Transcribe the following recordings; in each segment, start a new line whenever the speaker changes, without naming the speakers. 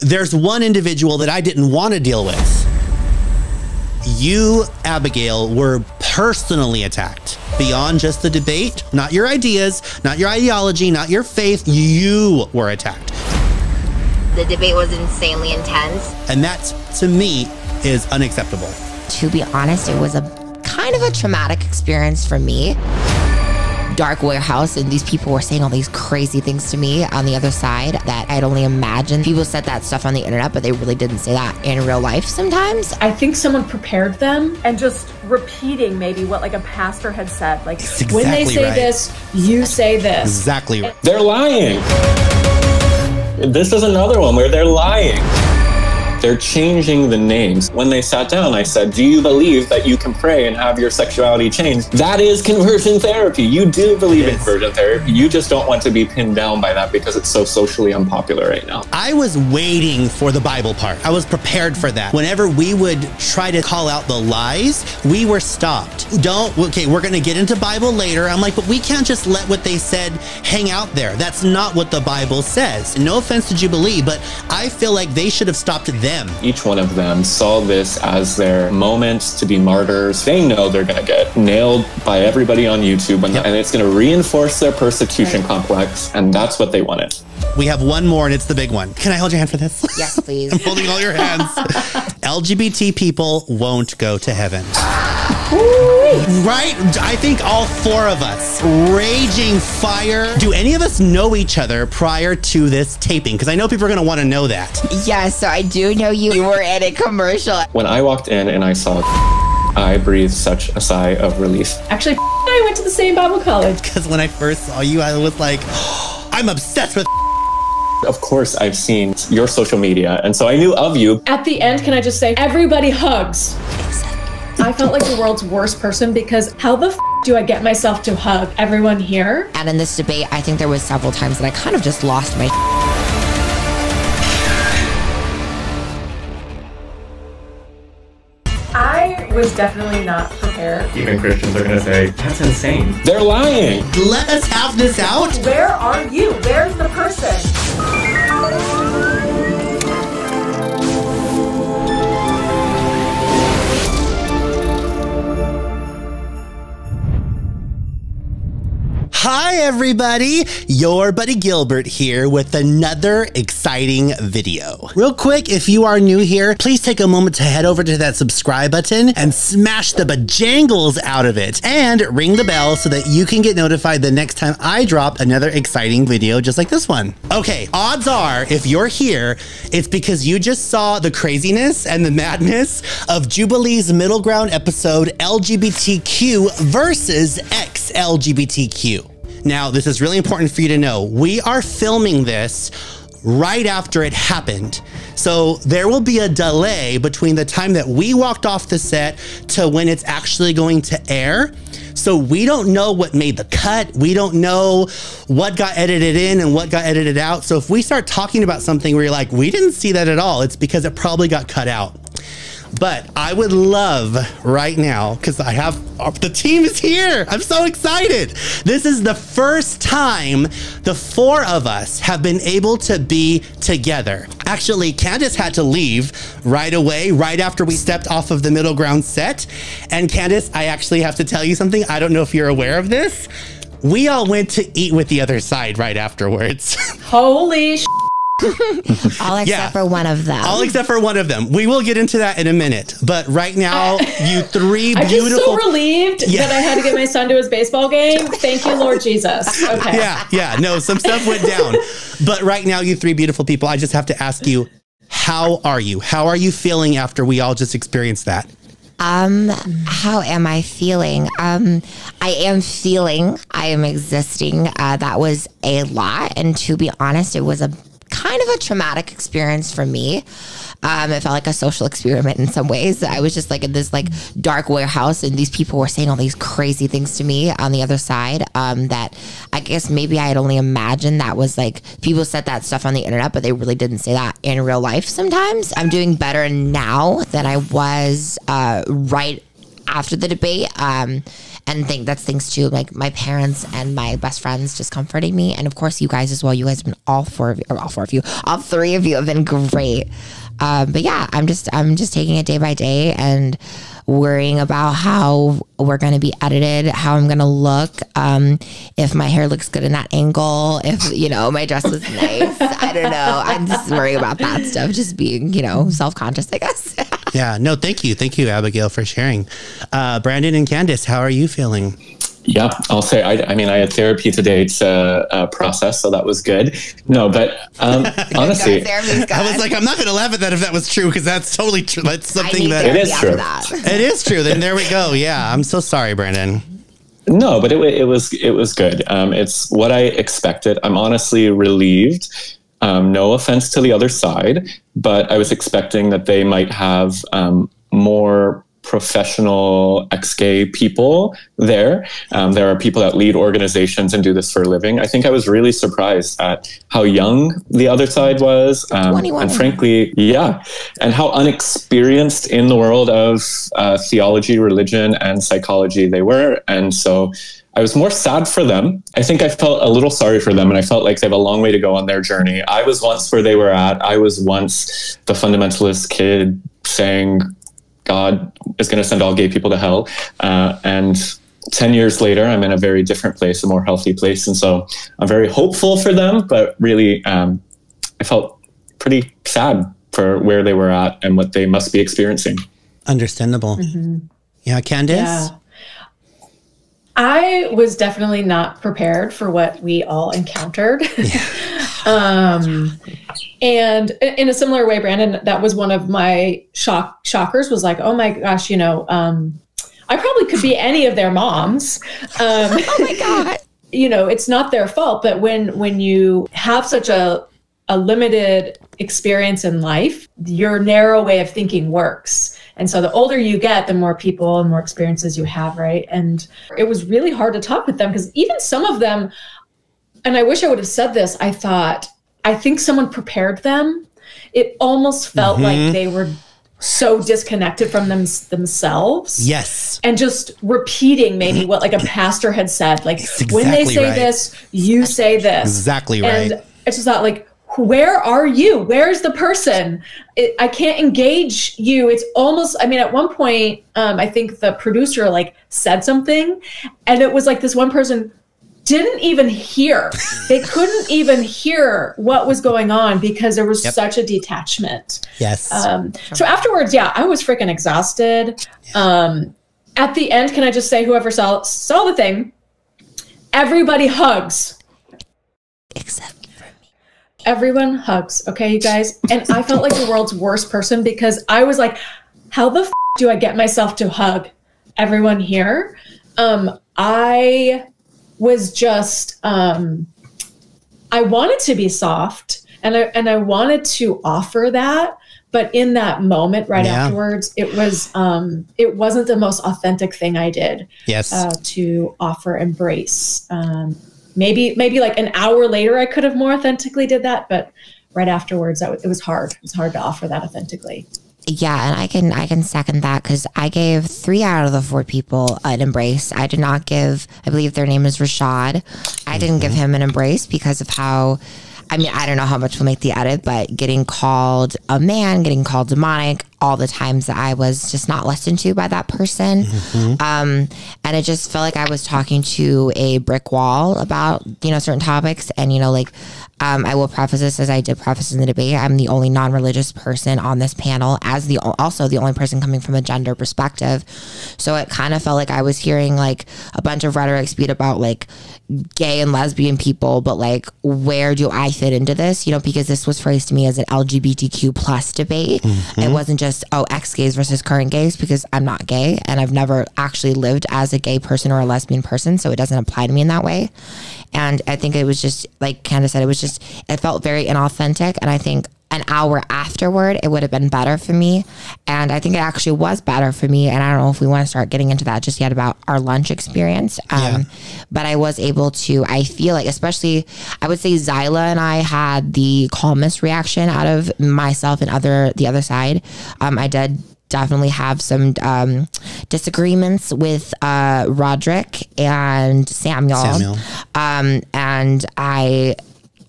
There's one individual that I didn't want to deal with. You, Abigail, were personally attacked. Beyond just the debate, not your ideas, not your ideology, not your faith, you were attacked.
The debate was insanely intense.
And that, to me, is unacceptable.
To be honest, it was a kind of a traumatic experience for me. Dark warehouse, and these people were saying all these crazy things to me on the other side that I'd only imagined. People said that stuff on the internet, but they really didn't say that in real life sometimes.
I think someone prepared them and just repeating maybe what like a pastor had said. Like,
exactly
when they say
right.
this, you say this.
Exactly right.
They're lying. This is another one where they're lying. They're changing the names. When they sat down, I said, do you believe that you can pray and have your sexuality changed? That is conversion therapy. You do believe in conversion therapy. You just don't want to be pinned down by that because it's so socially unpopular right now.
I was waiting for the Bible part. I was prepared for that. Whenever we would try to call out the lies, we were stopped. Okay, we're going to get into Bible later. I'm like, but we can't just let what they said hang out there. That's not what the Bible says. No offense to Jubilee, but I feel like they should have stopped them.
Each one of them saw this as their moment to be martyrs. They know they're going to get nailed by everybody on YouTube, and it's going to reinforce their persecution complex, and that's what they wanted.
We have one more, and it's the big one. Can I hold your hand for this?
Yes, please.
I'm holding all your hands. LGBT people won't go to heaven. Right? I think all four of us, raging fire. Do any of us know each other prior to this taping? Because I know people are going to want to know that.
Yeah, so I do know you were in a commercial.
When I walked in and I saw I breathed such a sigh of relief.
Actually, I went to the same Bible college.
Because when I first saw you, I was like, oh, I'm obsessed with.
Of course, I've seen your social media, and so I knew of you.
At the end, can I just say, everybody hugs. I felt like the world's worst person because how the do I get myself to hug everyone here?
And in this debate, I think there was several times that I kind of just lost my
I was definitely not prepared.
Even Christians are going to say, that's insane. They're lying.
Let us have this out.
Where are you? Where's the person?
Hi everybody, your buddy Gilbert here with another exciting video. Real quick, if you are new here, please take a moment to head over to that subscribe button and smash the bajangles out of it and ring the bell so that you can get notified the next time I drop another exciting video just like this one. Okay, odds are if you're here, it's because you just saw the craziness and the madness of Jubilee's Middle Ground episode LGBTQ versus Ex-LGBTQ. Now, this is really important for you to know. We are filming this right after it happened. So there will be a delay between the time that we walked off the set to when it's actually going to air. So we don't know what made the cut. We don't know what got edited in and what got edited out. So if we start talking about something where you're like, we didn't see that at all, it's because it probably got cut out. But I would love right now, because I have, the team is here. I'm so excited. This is the first time the four of us have been able to be together. Actually, Candice had to leave right away, right after we stepped off of the Middle Ground set. And Candice, I actually have to tell you something. I don't know if you're aware of this. We all went to eat with the other side right afterwards.
Holy sh**.
all except for one of them.
All except for one of them. We will get into that in a minute. But right now, you three beautiful...
I'm just so relieved that I had to get my son to his baseball game. Thank you, Lord Jesus. Okay.
Yeah, no, some stuff went down. But right now, you three beautiful people, I just have to ask you, how are you? How are you feeling after we all just experienced that?
How am I feeling? I am feeling, I am existing. That was a lot. And to be honest, it was a kind of a traumatic experience for me. It felt like a social experiment in some ways. I was just like in this like dark warehouse, and these people were saying all these crazy things to me on the other side that I guess maybe I had only imagined. That was like, people said that stuff on the internet, but they really didn't say that in real life sometimes. I'm doing better now than I was right after the debate. And And that's thanks to like my parents and my best friends just comforting me. And of course you guys as well. You guys have been all three of you have been great. But yeah, I'm just taking it day by day and worrying about how we're going to be edited, how I'm going to look, if my hair looks good in that angle, if, you know, my dress was nice. I don't know. I'm just worrying about that stuff, just being, you know, self-conscious, I guess.
Yeah, no, thank you. Thank you, Abigail, for sharing. Brandon and Candice, how are you feeling?
Yeah, I'll say, I mean, I had therapy today to process, so that was good. No, but honestly,
I was like, I'm not going to laugh at that if that was true, because that's totally true. That's something that
it is true.
It is true. Then there we go. Yeah, I'm so sorry, Brandon.
No, but it was good. It's what I expected. I'm honestly relieved. No offense to the other side, but I was expecting that they might have more professional ex-gay people there. There are people that lead organizations and do this for a living. I think I was really surprised at how young the other side was.
21.
And frankly, yeah. And how unexperienced in the world of theology, religion, and psychology they were. And so I was more sad for them. I think I felt a little sorry for them, and I felt like they have a long way to go on their journey. I was once where they were at. I was once the fundamentalist kid saying God is going to send all gay people to hell. And 10 years later, I'm in a very different place, a more healthy place. And so I'm very hopeful for them, but really, I felt pretty sad for where they were at and what they must be experiencing.
Understandable. Mm-hmm. Yeah, Candice? Yeah.
I was definitely not prepared for what we all encountered. Yeah. And in a similar way, Brandon, that was one of my shockers, was like, oh my gosh, you know, I probably could be any of their moms.
Oh my God.
You know, it's not their fault, but when you have such a limited experience in life, your narrow way of thinking works. And so the older you get, the more people and more experiences you have, right? And it was really hard to talk with them, because even some of them, and I wish I would have said this, I think someone prepared them. It almost felt like they were so disconnected from themselves.
Yes.
And just repeating maybe what like a pastor had said, like
exactly
when they say this, you say this.
Exactly right.
And I just thought, like, where are you? Where's the person? I can't engage you. It's almost, I mean, at one point, I think the producer like said something, and it was like this one person didn't even hear. They couldn't even hear what was going on because there was such a detachment.
Yes.
So afterwards, yeah, I was freaking exhausted. At the end, can I just say, whoever saw the thing, everybody hugs.
Except for me.
Everyone hugs. Okay, you guys. And I felt like the world's worst person, because I was like, how the do I get myself to hug everyone here? I was just, I wanted to be soft, and I wanted to offer that, but in that moment right afterwards, it wasn't the most authentic thing I did.
Yes.
To offer embrace. Maybe like an hour later, I could have more authentically did that, but right afterwards, it was hard. It was hard to offer that authentically.
Yeah, and I can second that, because I gave 3 out of the 4 people an embrace. I did not give, I believe their name is Rashad. I didn't give him an embrace because of how, I mean, I don't know how much will make the edit, but getting called a man, getting called demonic, all the times that I was just not listened to by that person. And it just felt like I was talking to a brick wall about, you know, certain topics. And, you know, like, I will preface this, as I did preface in the debate, I'm the only non-religious person on this panel, as also the only person coming from a gender perspective. So it kind of felt like I was hearing like a bunch of rhetoric speak about like gay and lesbian people, but like, where do I fit into this? You know, because this was phrased to me as an LGBTQ plus debate. It wasn't just, oh, ex-gays versus current gays, because I'm not gay and I've never actually lived as a gay person or a lesbian person, so it doesn't apply to me in that way. And I think it was just, like Candice said, it felt very inauthentic. And I think an hour afterward, it would have been better for me. And I think it actually was better for me. And I don't know if we want to start getting into that just yet about our lunch experience. But I was able to, I feel like, especially, I would say Zyla and I had the calmest reaction out of myself and the other side. I did definitely have some disagreements with Roderick and Samuel. And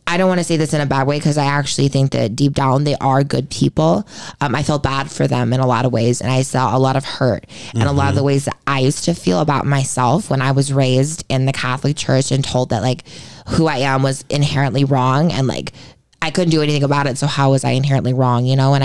I don't want to say this in a bad way, because I actually think that deep down they are good people. I felt bad for them in a lot of ways, and I saw a lot of hurt and a lot of the ways that I used to feel about myself when I was raised in the Catholic Church and told that like who I am was inherently wrong, and like I couldn't do anything about it. So how was I inherently wrong, you know? And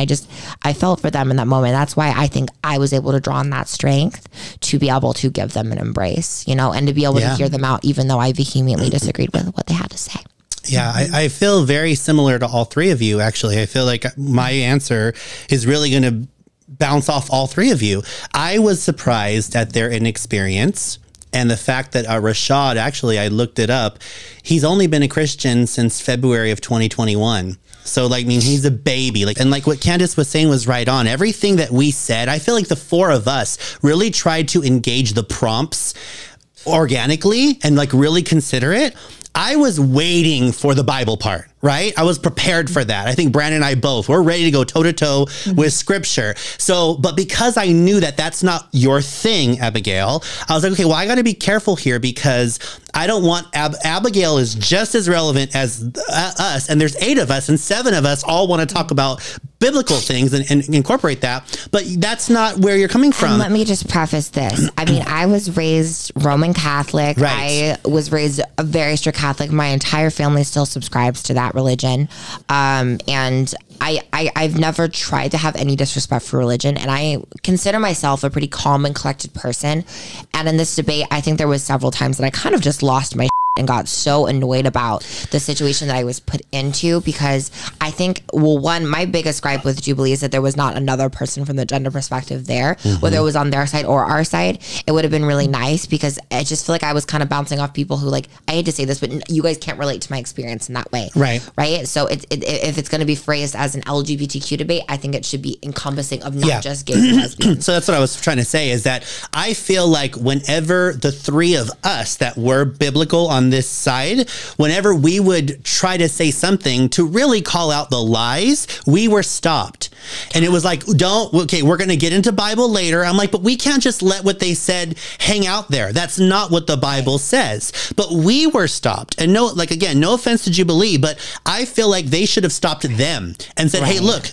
I felt for them in that moment. That's why I think I was able to draw on that strength to be able to give them an embrace, you know, and to be able to hear them out, even though I vehemently disagreed with what they had to say.
Yeah, I feel very similar to all three of you, actually. I feel like my answer is really going to bounce off all three of you. I was surprised at their inexperience and the fact that Rashad, actually, I looked it up, he's only been a Christian since February of 2021. So, like, I mean, he's a baby. Like, and like what Candice was saying was right on. Everything that we said, I feel like the four of us really tried to engage the prompts organically and like really consider it. I was waiting for the Bible part, right? I was prepared for that. I think Brandon and I both, we're ready to go toe to toe with scripture. So, but because I knew that that's not your thing, Abigail, I was like, okay, well, I got to be careful here, because I don't want, Abigail is just as relevant as us. And there's 8 of us, and 7 of us all want to talk about biblical things and incorporate that. But that's not where you're coming from.
And let me just preface this. I mean, I was raised Roman Catholic.
Right.
I was raised a very strict Catholic. My entire family still subscribes to that religion. And I've never tried to have any disrespect for religion, and I consider myself a pretty calm and collected person. And in this debate, I think there was several times that I kind of just lost my and got so annoyed about the situation that I was put into, because I think, well, one, my biggest gripe with Jubilee is that there was not another person from the gender perspective there, whether it was on their side or our side. It would have been really nice, because I just feel like I was kind of bouncing off people who, like, I hate to say this, but you guys can't relate to my experience in that way. Right. So if it's going to be phrased as an LGBTQ debate, I think it should be encompassing of not just gays and lesbians.
So that's what I was trying to say, is that I feel like whenever the 3 of us that were biblical on this side, whenever we would try to say something to really call out the lies, we were stopped. And it was like, okay, we're going to get into Bible later. I'm like, but we can't just let what they said hang out there. That's not what the Bible says. But we were stopped. And no offense to Jubilee, but I feel like they should have stopped them and said, hey, look,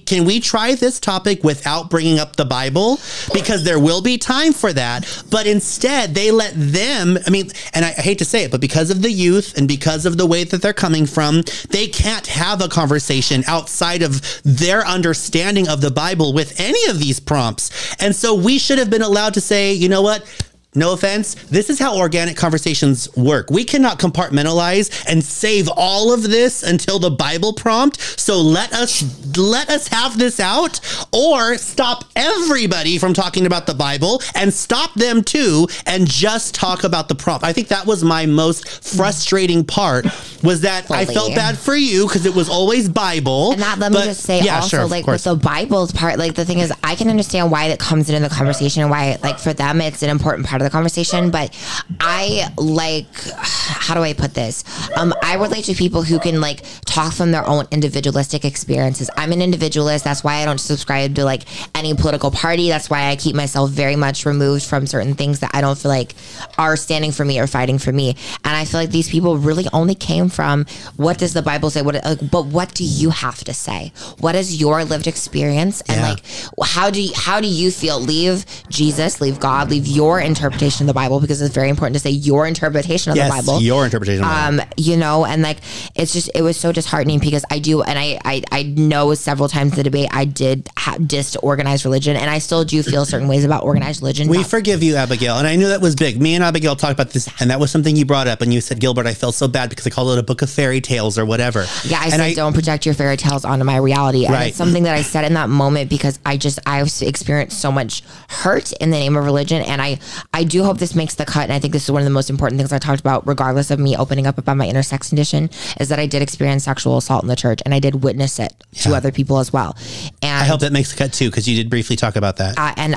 can we try this topic without bringing up the Bible? Because there will be time for that. But instead, they let them, I mean, and I hate to say it, but because of the youth and because of the way that they're coming from, they can't have a conversation outside of their understanding of the Bible with any of these prompts. And so we should have been allowed to say, you know what? No offense, this is how organic conversations work. We cannot compartmentalize and save all of this until the Bible prompt. So let us have this out, or stop everybody from talking about the Bible and stop them too and just talk about the prompt. I think that was my most frustrating part, was that I felt bad for you because it was always Bible.
And that, let me just say also, like with the Bible's part, like the thing is, I can understand why it comes into the conversation and why, like, for them, it's an important part of the conversation. But I like, how do I put this? I relate to people who can like talk from their own individualistic experiences. I'm an individualist. That's why I don't subscribe to like any political party. That's why I keep myself very much removed from certain things that I don't feel like are standing for me or fighting for me. And I feel like these people really only came from, what does the Bible say? But what do you have to say? What is your lived experience? And like, how do you feel? Leave Jesus, leave God, leave your interpretation of the Bible, because it's very important to say your interpretation of the Bible.
Your interpretation of the Bible.
You know, and like, it was so disheartening, because I know several times in the debate I did diss organized religion, and I still do feel certain ways about organized religion.
We forgive you, Abigail. And I knew that was big. Me and Abigail talked about this, and that was something you brought up, and you said, Gilbert, I felt so bad because I called it a book of fairy tales or whatever.
Yeah, I said, don't project your fairy tales onto my reality. And it's something that I said in that moment, because I experienced so much hurt in the name of religion, and I I do hope this makes the cut. And I think this is one of the most important things I talked about, regardless of me opening up about my intersex condition, is that I did experience sexual assault in the church, and I did witness it to other people as well. And
I hope that makes the cut too, because you did briefly talk about that.
And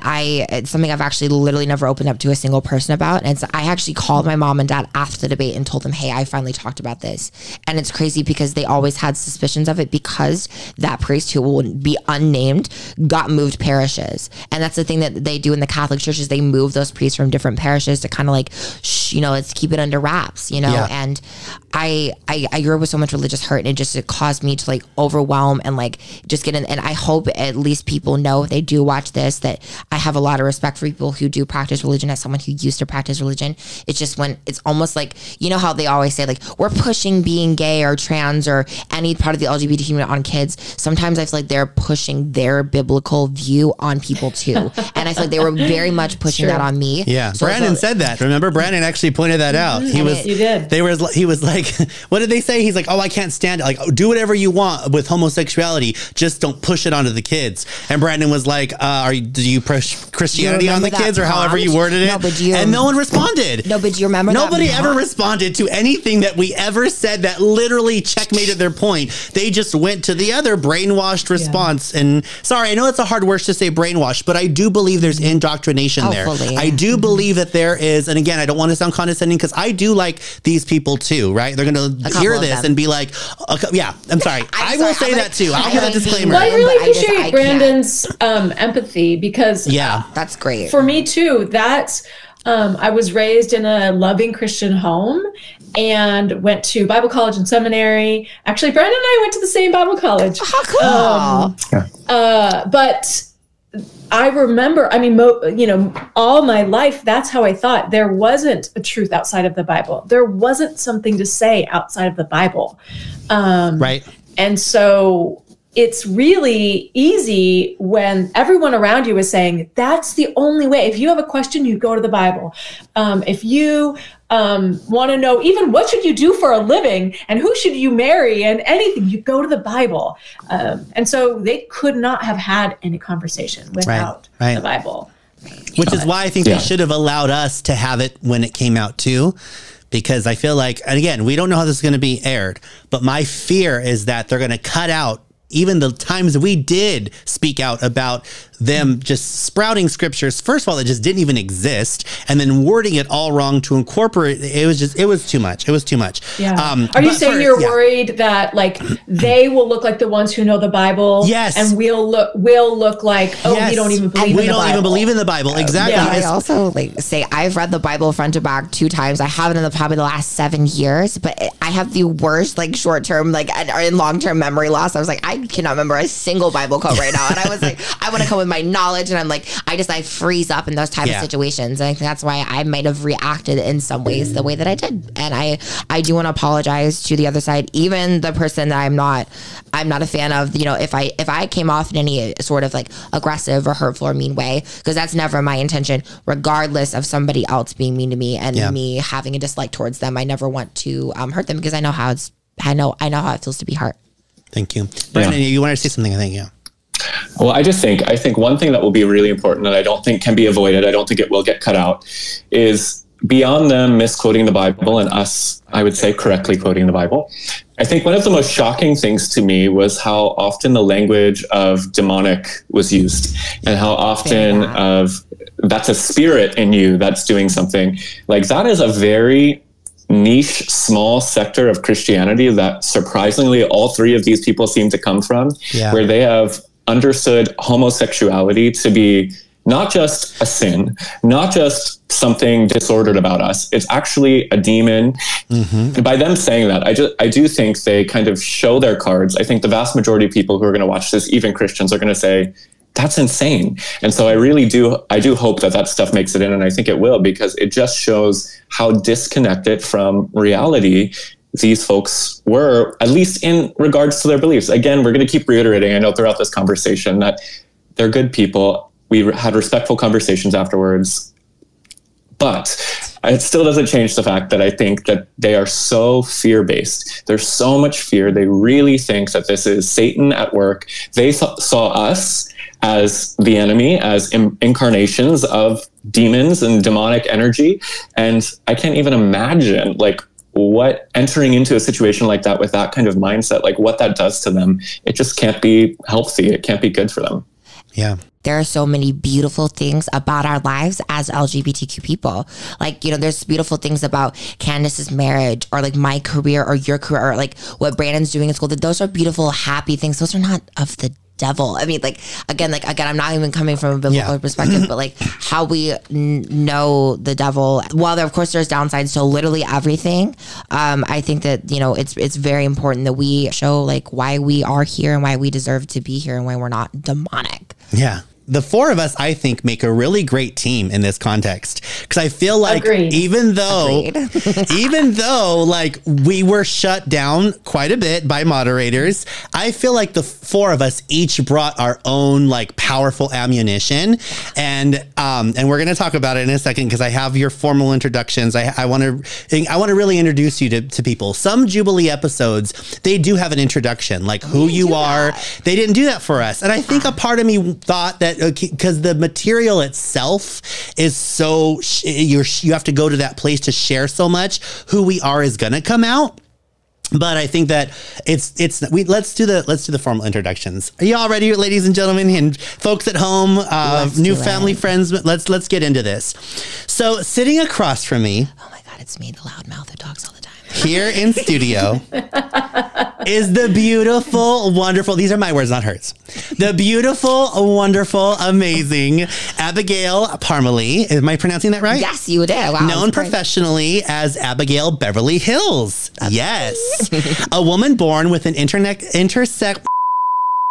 it's something I've actually literally never opened up to a single person about. And I actually called my mom and dad after the debate and told them, hey, I finally talked about this. And it's crazy because they always had suspicions of it, because that priest, who will be unnamed, got moved parishes. And that's the thing that they do in the Catholic churches. They move those priests from different parishes to kind of like, let's keep it under wraps, And I grew up with so much religious hurt, and it caused me to like overwhelm and like just get in. And I hope at least people know, if they do watch this, that I have a lot of respect for people who do practice religion. As someone who used to practice religion, it's just when it's almost like, how they always say like, we're pushing being gay or trans or any part of the LGBT community on kids. Sometimes I feel like they're pushing their biblical view on people too. And I feel like they were very much pushing that on me.
Yeah.
So
Brandon said that. Remember, Brandon actually pointed that out.
You
did.
He was like, what did they say? He's like, oh, I can't stand it. Like, do whatever you want with homosexuality, just don't push it onto the kids. And Brandon was like, do you push Christianity on the kids, or however you worded it?
No, but
and no one responded.
No, but do you remember
nobody ever responded to anything that we ever said that literally checkmated their point. They just went to the other brainwashed response. And sorry, I know it's a hard word to say brainwashed, but I do believe there's indoctrination there.
Fully.
I do believe that there is, and again, I don't want to sound condescending, because I do like these people too, right? They're going to hear this and be like, yeah, I'm sorry. I will say that too. I'll give a disclaimer.
Well, I really appreciate Brandon's empathy, because
that's great.
For me too, that's I was raised in a loving Christian home and went to Bible college and seminary. Actually, Brandon and I went to the same Bible college.
How cool.
But I remember, all my life, that's how I thought. There wasn't a truth outside of the Bible. There wasn't something to say outside of the Bible.
Right.
And so it's really easy when everyone around you is saying, that's the only way. If you have a question, you go to the Bible. If you want to know even what should you do for a living and who should you marry and anything, you go to the Bible. And so they could not have had any conversation without the Bible.
Which is why I think they should have allowed us to have it when it came out too. Because I feel like, and again, we don't know how this is going to be aired, but my fear is that they're going to cut out even the times we did speak out about them just sprouting scriptures, first of all, that just didn't even exist, and then wording it all wrong to incorporate. It was too much. It was too much.
Yeah. Are you saying you're worried that like they will look like the ones who know the Bible?
Yes.
And we'll look like, we don't even believe in the Bible.
We don't even believe in the Bible. Exactly.
I also say I've read the Bible front to back 2 times. I haven't in probably the last 7 years, but I have the worst short-term and long-term memory loss. I was like, I cannot remember a single Bible quote right now. And I was like, I want to come with my knowledge, and I'm like, I freeze up in those type of situations. And I think that's why I might have reacted in some ways the way that I did. And I do want to apologize to the other side, even the person that I'm not a fan of, if I came off in any sort of aggressive or hurtful or mean way, because that's never my intention, regardless of somebody else being mean to me and me having a dislike towards them. I never want to hurt them, because I know how it feels to be hurt.
Thank you. Brandon, you wanted to say something, I think,
Well, I think one thing that will be really important, and I don't think can be avoided, I don't think it will get cut out, is beyond them misquoting the Bible and us, I would say, correctly quoting the Bible. I think one of the most shocking things to me was how often the language of demonic was used, and how often of that's a spirit in you that's doing something. That is a very niche, small sector of Christianity that surprisingly all 3 of these people seem to come from, where they have understood homosexuality to be not just a sin, not just something disordered about us. It's actually a demon. And by them saying that, I do think they kind of show their cards. I think the vast majority of people who are going to watch this, even Christians, are going to say, that's insane. And so I do hope that stuff makes it in, and I think it will, because it just shows how disconnected from reality these folks were, at least in regards to their beliefs. Again, we're going to keep reiterating, I know throughout this conversation, that they're good people. We had respectful conversations afterwards, but it still doesn't change the fact that I think that they are so fear-based. There's so much fear. They really think that this is Satan at work. They saw us as the enemy, as incarnations of demons and demonic energy. And I can't even imagine like what entering into a situation like that with that kind of mindset, like what that does to them. It just can't be healthy. It can't be good for them.
Yeah.
There are so many beautiful things about our lives as LGBTQ people. Like, you know, there's beautiful things about Candice's marriage or like my career or your career or like what Brandon's doing in school. Those are beautiful, happy things. Those are not of the devil. I mean, again, I'm not even coming from a biblical perspective, but like how we know the devil. While there, of course, there's downsides to literally everything. I think that, you know, it's very important that we show like why we are here and why we deserve to be here and why we're not demonic.
Yeah. The four of us, I think, make a really great team in this context. Because I feel like even though like we were shut down quite a bit by moderators, I feel like the four of us each brought our own like powerful ammunition. And we're going to talk about it in a second because I have your formal introductions. I want to really introduce you to people. Some Jubilee episodes, they do have an introduction, like who you are. They didn't do that for us. And I think a part of me thought that because the material itself is so you have to go to that place to share so much. Who we are is gonna come out, but I think that let's do the formal introductions. Are you all ready, ladies and gentlemen, and folks at home, new family friends? Let's get into this. So sitting across from me,
oh my God, it's me, the loud mouth that talks all the time.
Here in studio is the beautiful, wonderful, these are my words, not hers. The beautiful, wonderful, amazing Abigail Parmalee. Am I pronouncing that right?
Yes, you did. Wow.
Known professionally as Abigail Beverly Hillz. Yes. A woman born with an intersex.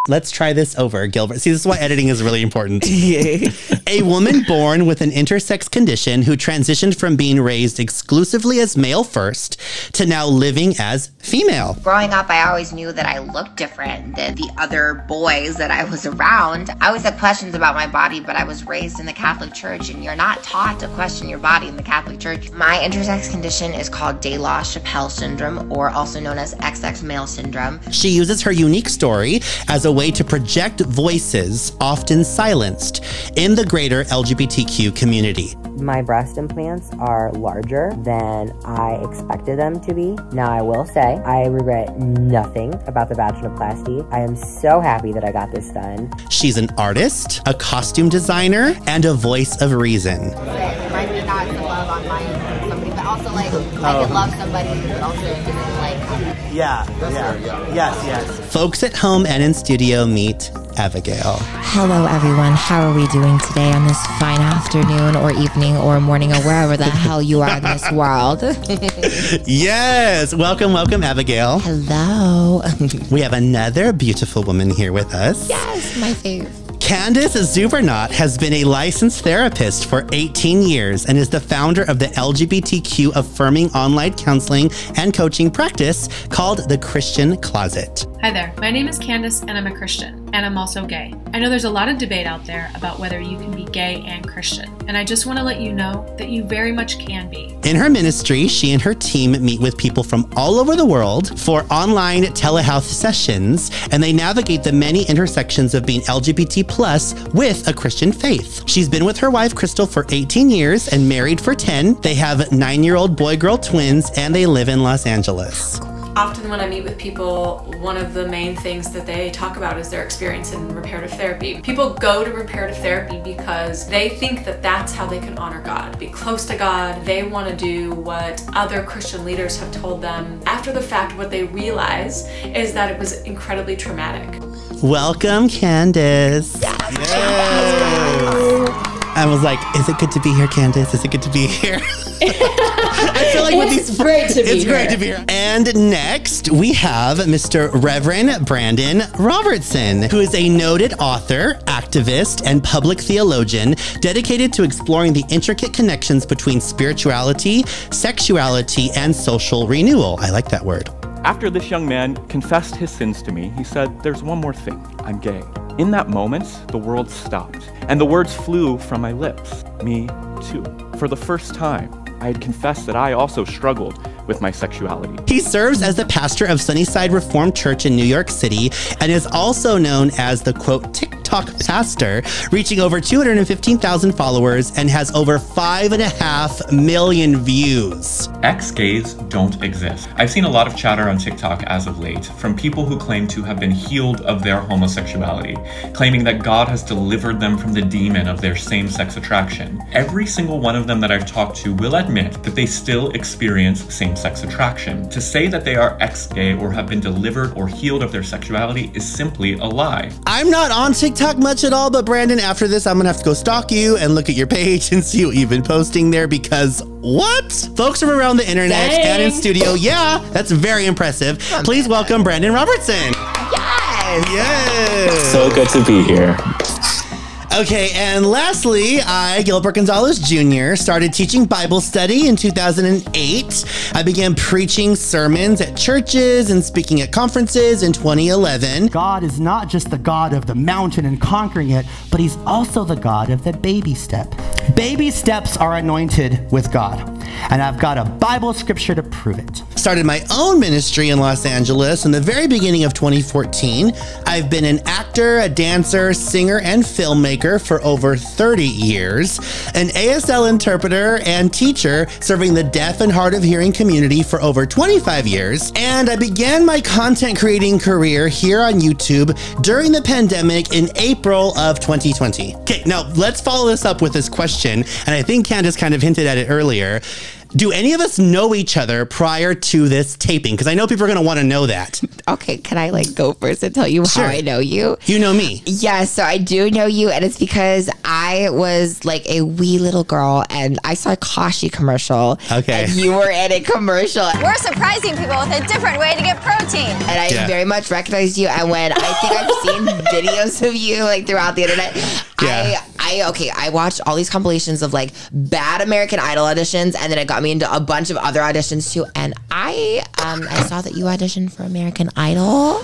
Let's try this over, Gilbert. See, this is why editing is really important. A woman born with an intersex condition who transitioned from being raised exclusively as male first to now living as female.
Growing up, I always knew that I looked different than the other boys that I was around. I always had questions about my body, but I was raised in the Catholic Church, and you're not taught to question your body in the Catholic Church. My intersex condition is called de la Chapelle syndrome, or also known as XX male syndrome.
She uses her unique story as a way to project voices often silenced in the greater LGBTQ community.
My breast implants are larger than I expected them to be. Now, I will say, I regret nothing about the vaginoplasty. I am so happy that I got this done.
She's an artist, a costume designer, and a voice of reason.
It reminds me not to love on my own somebody, but also like I could love somebody, but also just like
Yes. Folks at home and in studio, meet Abigail.
Hello, everyone. How are we doing today on this fine afternoon or evening or morning or wherever the hell you are in this world?
Yes. Welcome, Abigail.
Hello.
We have another beautiful woman here with us.
Yes, my fave.
Candice Czubernat has been a licensed therapist for 18 years and is the founder of the LGBTQ Affirming online counseling and coaching practice called The Christian Closet.
Hi there, my name is Candice and I'm a Christian, and I'm also gay. I know there's a lot of debate out there about whether you can be gay and Christian, and I just want to let you know that you very much can be.
In her ministry, she and her team meet with people from all over the world for online telehealth sessions, and they navigate the many intersections of being LGBT+ with a Christian faith. She's been with her wife, Crystal, for 18 years and married for 10. They have 9-year-old boy-girl twins, and they live in Los Angeles.
Often when I meet with people, one of the main things that they talk about is their experience in reparative therapy. People go to reparative therapy because they think that that's how they can honor God, be close to God. They want to do what other Christian leaders have told them. After the fact, what they realize is that it was incredibly traumatic.
Welcome, Candice. Yes. I was like, is it good to be here, Candice? Is it good to be here? I feel like
it's great to be here.
And next, we have Mr. Reverend Brandan Robertson, who is a noted author, activist, and public theologian dedicated to exploring the intricate connections between spirituality, sexuality, and social renewal. I like that word.
After this young man confessed his sins to me, he said, "There's one more thing. I'm gay." In that moment, the world stopped, and the words flew from my lips. Me too. For the first time, I had confessed that I also struggled with my sexuality.
He serves as the pastor of Sunnyside Reformed Church in New York City and is also known as the, quote, TikTok TikTok pastor, reaching over 215,000 followers and has over 5.5 million views.
Ex-gays don't exist. I've seen a lot of chatter on TikTok as of late from people who claim to have been healed of their homosexuality, claiming that God has delivered them from the demon of their same-sex attraction. Every single one of them that I've talked to will admit that they still experience same-sex attraction. To say that they are ex-gay or have been delivered or healed of their sexuality is simply a lie.
I'm not on TikTok much at all, but Brandon, after this, I'm gonna have to go stalk you and look at your page and see what you've been posting there, because what? Folks from around the internet and in studio, yeah, that's very impressive. Please welcome Brandan Robertson.
Yes!
Yes!
So good to be here.
Okay, and lastly, I, Gilbert Gonzalez Jr., started teaching Bible study in 2008. I began preaching sermons at churches and speaking at conferences in 2011.
God is not just the God of the mountain and conquering it, but he's also the God of the baby step. Baby steps are anointed with God, and I've got a Bible scripture to prove it.
Started my own ministry in Los Angeles in the very beginning of 2014. I've been an actor, a dancer, singer, and filmmaker for over 30 years, an ASL interpreter and teacher serving the deaf and hard of hearing community for over 25 years, and I began my content creating career here on YouTube during the pandemic in April of 2020. Okay, now let's follow this up with this question, and I think Candice kind of hinted at it earlier. Do any of us know each other prior to this taping? Because I know people are going to want to know that.
Okay, can I go first and tell you how I know you?
You know me.
Yeah, so I do know you, and it's because I was a wee little girl, and I saw a Kashi commercial.
Okay.
And you were in a commercial.
We're surprising people with a different way to get protein.
And I very much recognized you, and when I think I've seen videos of you throughout the internet, I watched all these compilations of bad American Idol auditions, and then it got me into a bunch of other auditions too. And I saw that you auditioned for American Idol.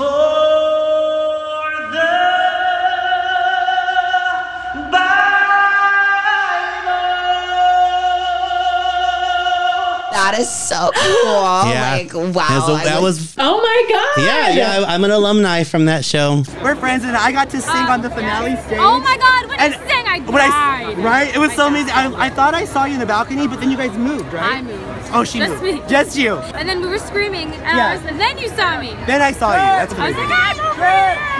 That is so cool.
Yeah.
Wow.
That was.
Oh my God.
Yeah. I'm an alumni from that show.
We're friends, and I got to sing on the finale stage.
Oh my God, when you sang, I cried.
Right? It was so amazing. I thought I saw you in the balcony, but then you guys moved, right?
I moved.
Oh, she
Just
moved.
me.
Just you.
And then we were screaming, and then you saw me.
Then I saw you. That's
I was
amazing.
like, I'm over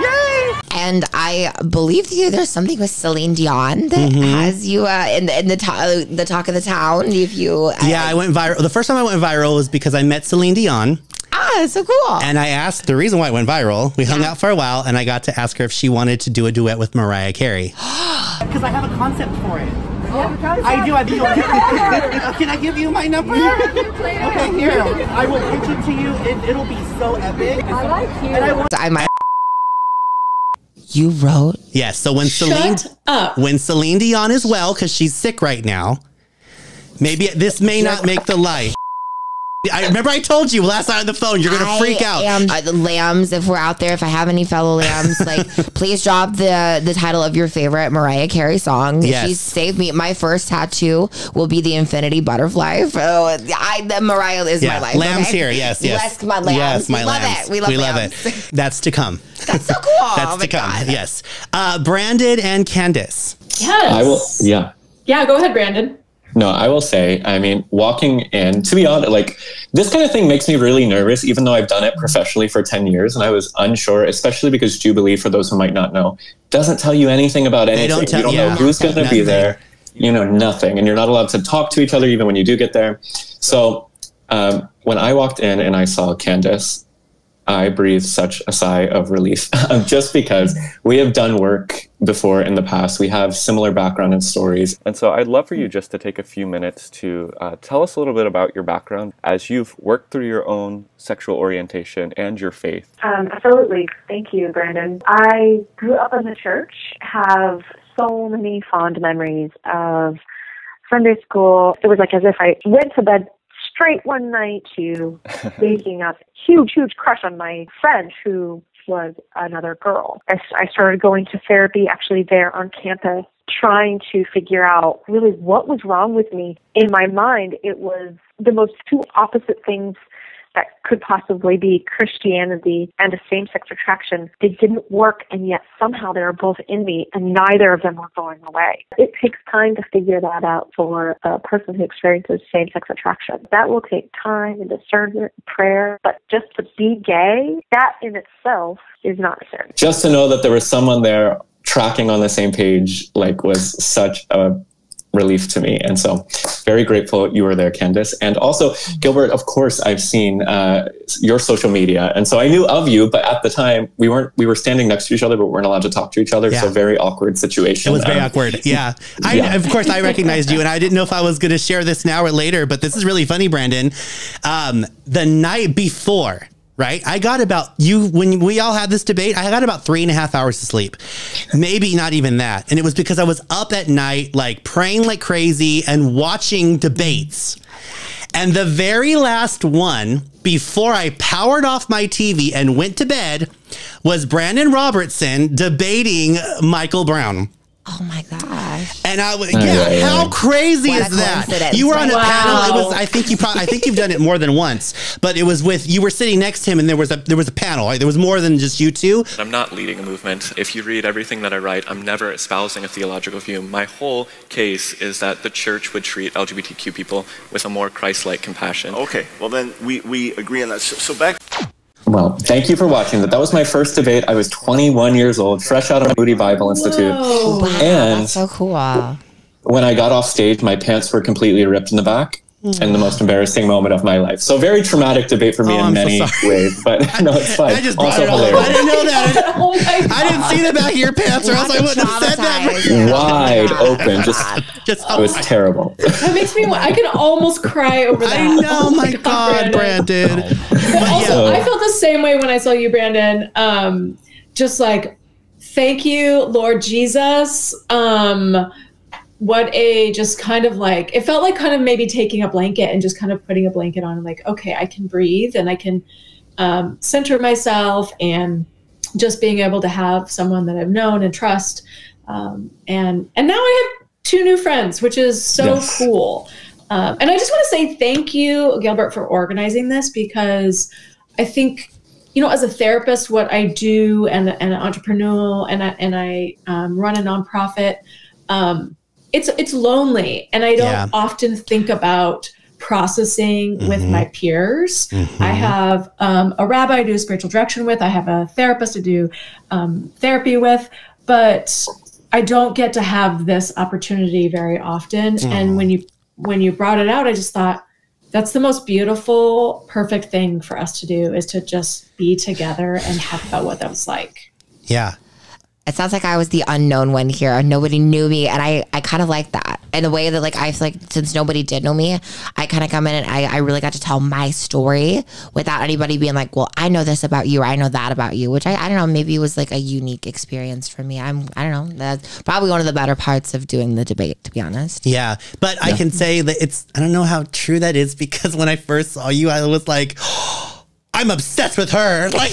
Yay!
And I believe there's something with Celine Dion that has you in the talk of the town.
I went viral. The first time I went viral was because I met Celine Dion.
Ah, so cool.
And I asked the reason why it went viral. We hung out for a while, and I got to ask her if she wanted to do a duet with Mariah Carey.
Because I have a concept for it. I do. I do. Can I give you my number? Okay, here. I will pitch it to you. It'll be so epic. I like you. And
You wrote?
Yes. So when Celine Dion is well, because she's sick right now, maybe this may not make the light. I remember I told you last night on the phone, you're going to freak out.
The lambs, if we're out there, if I have any fellow lambs, please drop the title of your favorite Mariah Carey song.
Yes.
She's saved me. My first tattoo will be the infinity butterfly. Mariah is my life.
Lambs here. Yes.
Yes, my lambs.
Yes, my lambs.
Love it. We love
it. That's to come.
That's so cool.
That's to come. God. Yes. Brandon and Candice.
Yes.
I will. Yeah.
Yeah, go ahead, Brandon.
No, I will say, walking in, to be honest, this kind of thing makes me really nervous, even though I've done it professionally for 10 years. And I was unsure, especially because Jubilee, for those who might not know, doesn't tell you anything about anything. You don't know who's going to be there. You know, nothing. And you're not allowed to talk to each other, even when you do get there. So when I walked in and I saw Candice, I breathed such a sigh of relief just because we have done work before in the past. We have similar background and stories.
And so I'd love for you just to take a few minutes to tell us a little bit about your background as you've worked through your own sexual orientation and your faith.
Absolutely. Thank you, Brandon. I grew up in the church, have so many fond memories of Sunday school. It was as if I went to bed straight one night to waking up. Huge crush on my friend who was another girl. I started going to therapy actually there on campus, trying to figure out really what was wrong with me. In my mind, it was the most two opposite things that could possibly be Christianity and a same-sex attraction, they didn't work, and yet somehow they were both in me, and neither of them were going away. It takes time to figure that out for a person who experiences same-sex attraction. That will take time and discernment, prayer, but just to be gay, that in itself is not necessary.
Just to know that there was someone there tracking on the same page, like, was such a relief to me. And so very grateful you were there, Candice. And also, Gilbert, of course, I've seen your social media. And so I knew of you, but at the time we were standing next to each other, but weren't allowed to talk to each other. Yeah. So very awkward situation.
It was very awkward. Yeah. Of course, I recognized you, and I didn't know if I was going to share this now or later, but this is really funny, Brandan. The night before, right? I got when we all had this debate, I got about 3.5 hours to sleep. Maybe not even that. And it was because I was up at night, like praying like crazy and watching debates. And the very last one, before I powered off my TV and went to bed, was Brandan Robertson debating Michael Brown.
Oh my gosh!
And I was, how crazy is that? You were on a panel. It was, I think you've done it more than once, but it was you were sitting next to him, and there was a panel. Right? There was more than just you two.
I'm not leading a movement. If you read everything that I write, I'm never espousing a theological view. My whole case is that the church would treat LGBTQ people with a more Christ-like compassion.
Okay, well then we agree on that. So back.
Well, thank you for watching that. That was my first debate. I was 21 years old, fresh out of Moody Bible Institute.
Whoa. Wow,
and
that's so cool.
When I got off stage, my pants were completely ripped in the back. And the most embarrassing moment of my life. So very traumatic debate for me in many ways, but no, it's fine.
I just brought it
hilarious.
I didn't know that. I didn't see the back of your pants, or else I wouldn't have said that.
Wide open, just it was terrible.
That makes me. I can almost cry over that.
I know, my God, Brandan.
But also, I felt the same way when I saw you, Brandan. Just like, thank you, Lord Jesus. What a just kind of like, it felt like kind of maybe taking a blanket and just kind of putting a blanket on and like, okay, I can breathe and I can center myself, and just being able to have someone that I've known and trust. And now I have 2 new friends, which is so cool. And I just want to say thank you, Gilbert, for organizing this, because I think, you know, as a therapist, what I do and an entrepreneur, and I run a nonprofit, it's lonely, and I don't often think about processing with my peers. I have a rabbi I do spiritual direction with. I have a therapist to do therapy with, but I don't get to have this opportunity very often. And when you brought it out, I just thought that's the most beautiful, perfect thing for us to do, is to just be together and talk about what that was like.
Yeah.
It sounds like I was the unknown one here. Nobody knew me, and I kind of like that. In a way that, like, I feel like since nobody did know me, I kind of come in and I really got to tell my story without anybody being like, well, I know this about you, or I know that about you, which I don't know, maybe it was like a unique experience for me. I don't know. That's probably one of the better parts of doing the debate, to be honest.
Yeah, but I can say that I don't know how true that is, because when I first saw you, I was like, I'm obsessed with her. Like,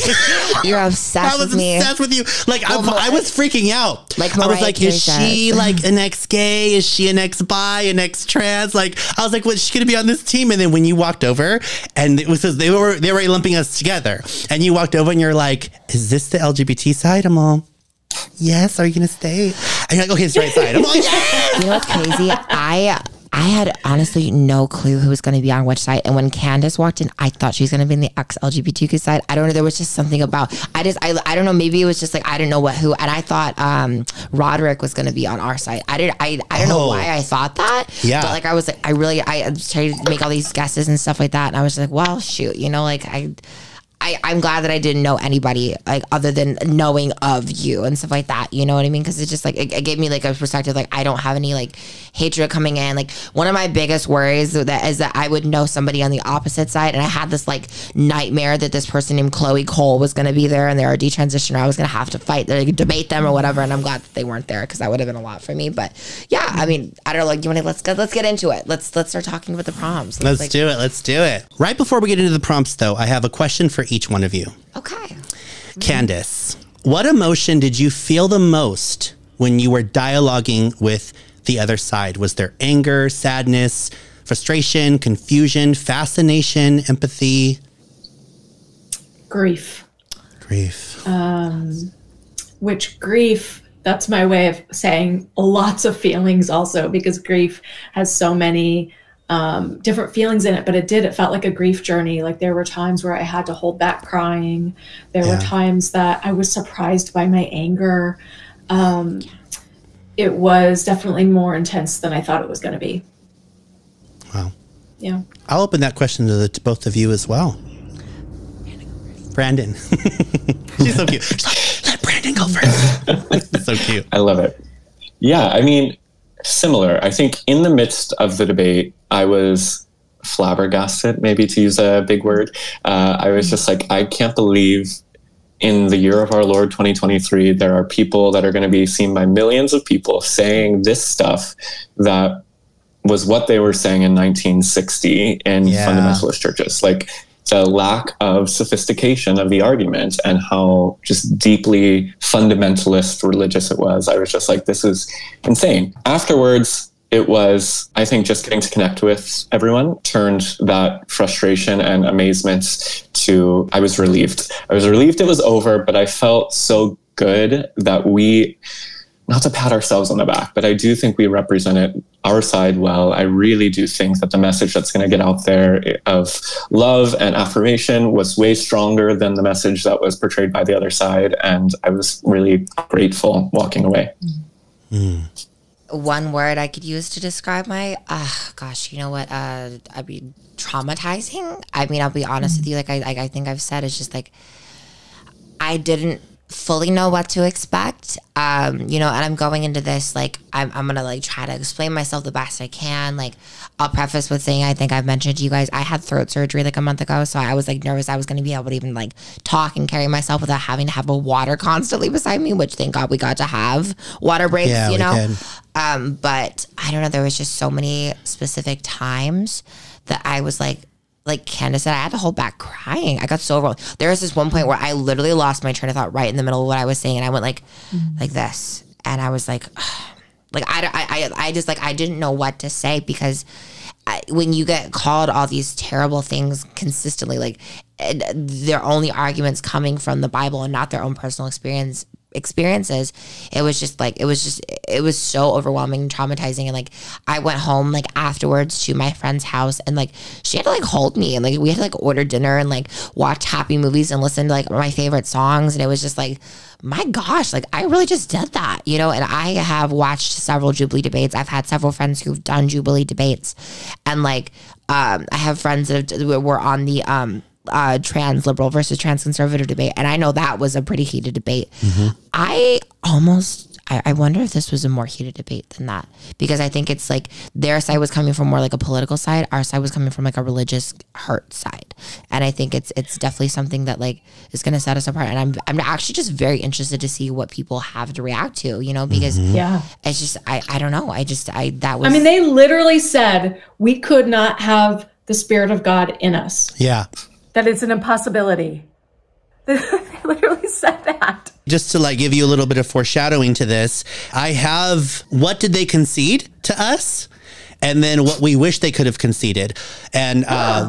you're obsessed with me.
I was obsessed with you. Like, I was freaking out.
Like,
I was like, is she like an ex-gay? Is she an ex-bi, an ex-trans? Like, I was like, what's she gonna be on this team? And then when you walked over, and it was they were lumping us together, and you walked over and you're like, is this the LGBT side? I'm all, yes. Are you gonna stay? And you're like, okay, it's the right side. I'm all, yes.
You know what's crazy? I had honestly no clue who was going to be on which side. And when Candice walked in, I thought she was going to be in the ex-LGBTQ side. I don't know. There was just something about, I don't know. Maybe it was just like, I didn't know who. And I thought Roderick was going to be on our side. I don't know why I thought that.
Yeah.
But like, I was like, I tried to make all these guesses and stuff like that. And I was like, well, shoot, you know, like I'm glad that I didn't know anybody, like, other than knowing of you and stuff like that. You know what I mean? Because it's just like, it gave me like a perspective. Like, I don't have any like hatred coming in. Like, one of my biggest worries is that I would know somebody on the opposite side. And I had this like nightmare that this person named Chloe Cole was going to be there, and they're a detransitioner. I was going to have to fight, like, debate them or whatever. And I'm glad that they weren't there, because that would have been a lot for me. But yeah, I mean, I don't know. Like, you want to, let's get into it. Let's start talking about the prompts.
Let's do it. Let's do it. Right before we get into the prompts, though, I have a question for each one of you.
Okay.
Candice, what emotion did you feel the most when you were dialoguing with the other side? Was there anger, sadness, frustration, confusion, fascination, empathy?
grief.
Grief.
Which grief, that's my way of saying lots of feelings also, because grief has so many different feelings in it, but it felt like a grief journey. Like there were times where I had to hold back crying. There were times that I was surprised by my anger. It was definitely more intense than I thought it was going to be.
Wow.
Yeah.
I'll open that question to both of you as well. Brandon. She's so cute. She's like, let Brandon go first. So cute.
I love it. Yeah, I mean, similar. I think in the midst of the debate, I was flabbergasted, maybe to use a big word. I was just like, I can't believe in the year of our Lord 2023, there are people that are going to be seen by millions of people saying this stuff that was what they were saying in 1960 in fundamentalist churches. Like, the lack of sophistication of the argument and how just deeply fundamentalist religious it was. I was just like, this is insane. Afterwards, it was, I think, just getting to connect with everyone turned that frustration and amazement to, I was relieved. I was relieved it was over, but I felt so good that we, not to pat ourselves on the back, but I do think we represented our side well. I really do think that the message that's going to get out there of love and affirmation was way stronger than the message that was portrayed by the other side. And I was really grateful walking away.
One word I could use to describe my, gosh, you know what? I'd be traumatizing. I mean, I'll be honest with you. Like I think I've said, it's just like, I didn't fully know what to expect, you know, and I'm going into this like I'm gonna like try to explain myself the best I can. Like, I'll preface with saying, I think I've mentioned to you guys, I had throat surgery like a month ago, so I was like nervous I was gonna be able to even like talk and carry myself without having to have a water constantly beside me, which thank God we got to have water breaks, you know. But I don't know, there was just so many specific times that I was like Candice said, I had to hold back crying. I got so overwhelmed. There was this one point where I literally lost my train of thought right in the middle of what I was saying, and I went like this, and I was like, I just like, I didn't know what to say, because when you get called all these terrible things consistently, like they're only arguments coming from the Bible and not their own personal experiences, it was so overwhelming and traumatizing. And like, I went home like afterwards to my friend's house, and like she had to like hold me, and like we had to like order dinner and like watch happy movies and listen to like my favorite songs, and it was just like, my gosh, like I really just did that, you know. And I have watched several Jubilee debates. I've had several friends who've done Jubilee debates, and like I have friends that were on the trans liberal versus trans conservative debate, and I know that was a pretty heated debate. I wonder if this was a more heated debate than that, because I think it's like their side was coming from more like a political side, our side was coming from like a religious hurt side, and I think it's definitely something that like is going to set us apart. And I'm actually just very interested to see what people have to react to, you know, because it's just I don't know, that was,
I mean, they literally said we could not have the Spirit of God in us. That it's an impossibility. They literally said that.
Just to like give you a little bit of foreshadowing to this, I have what did they concede to us? And then what we wish they could have conceded. And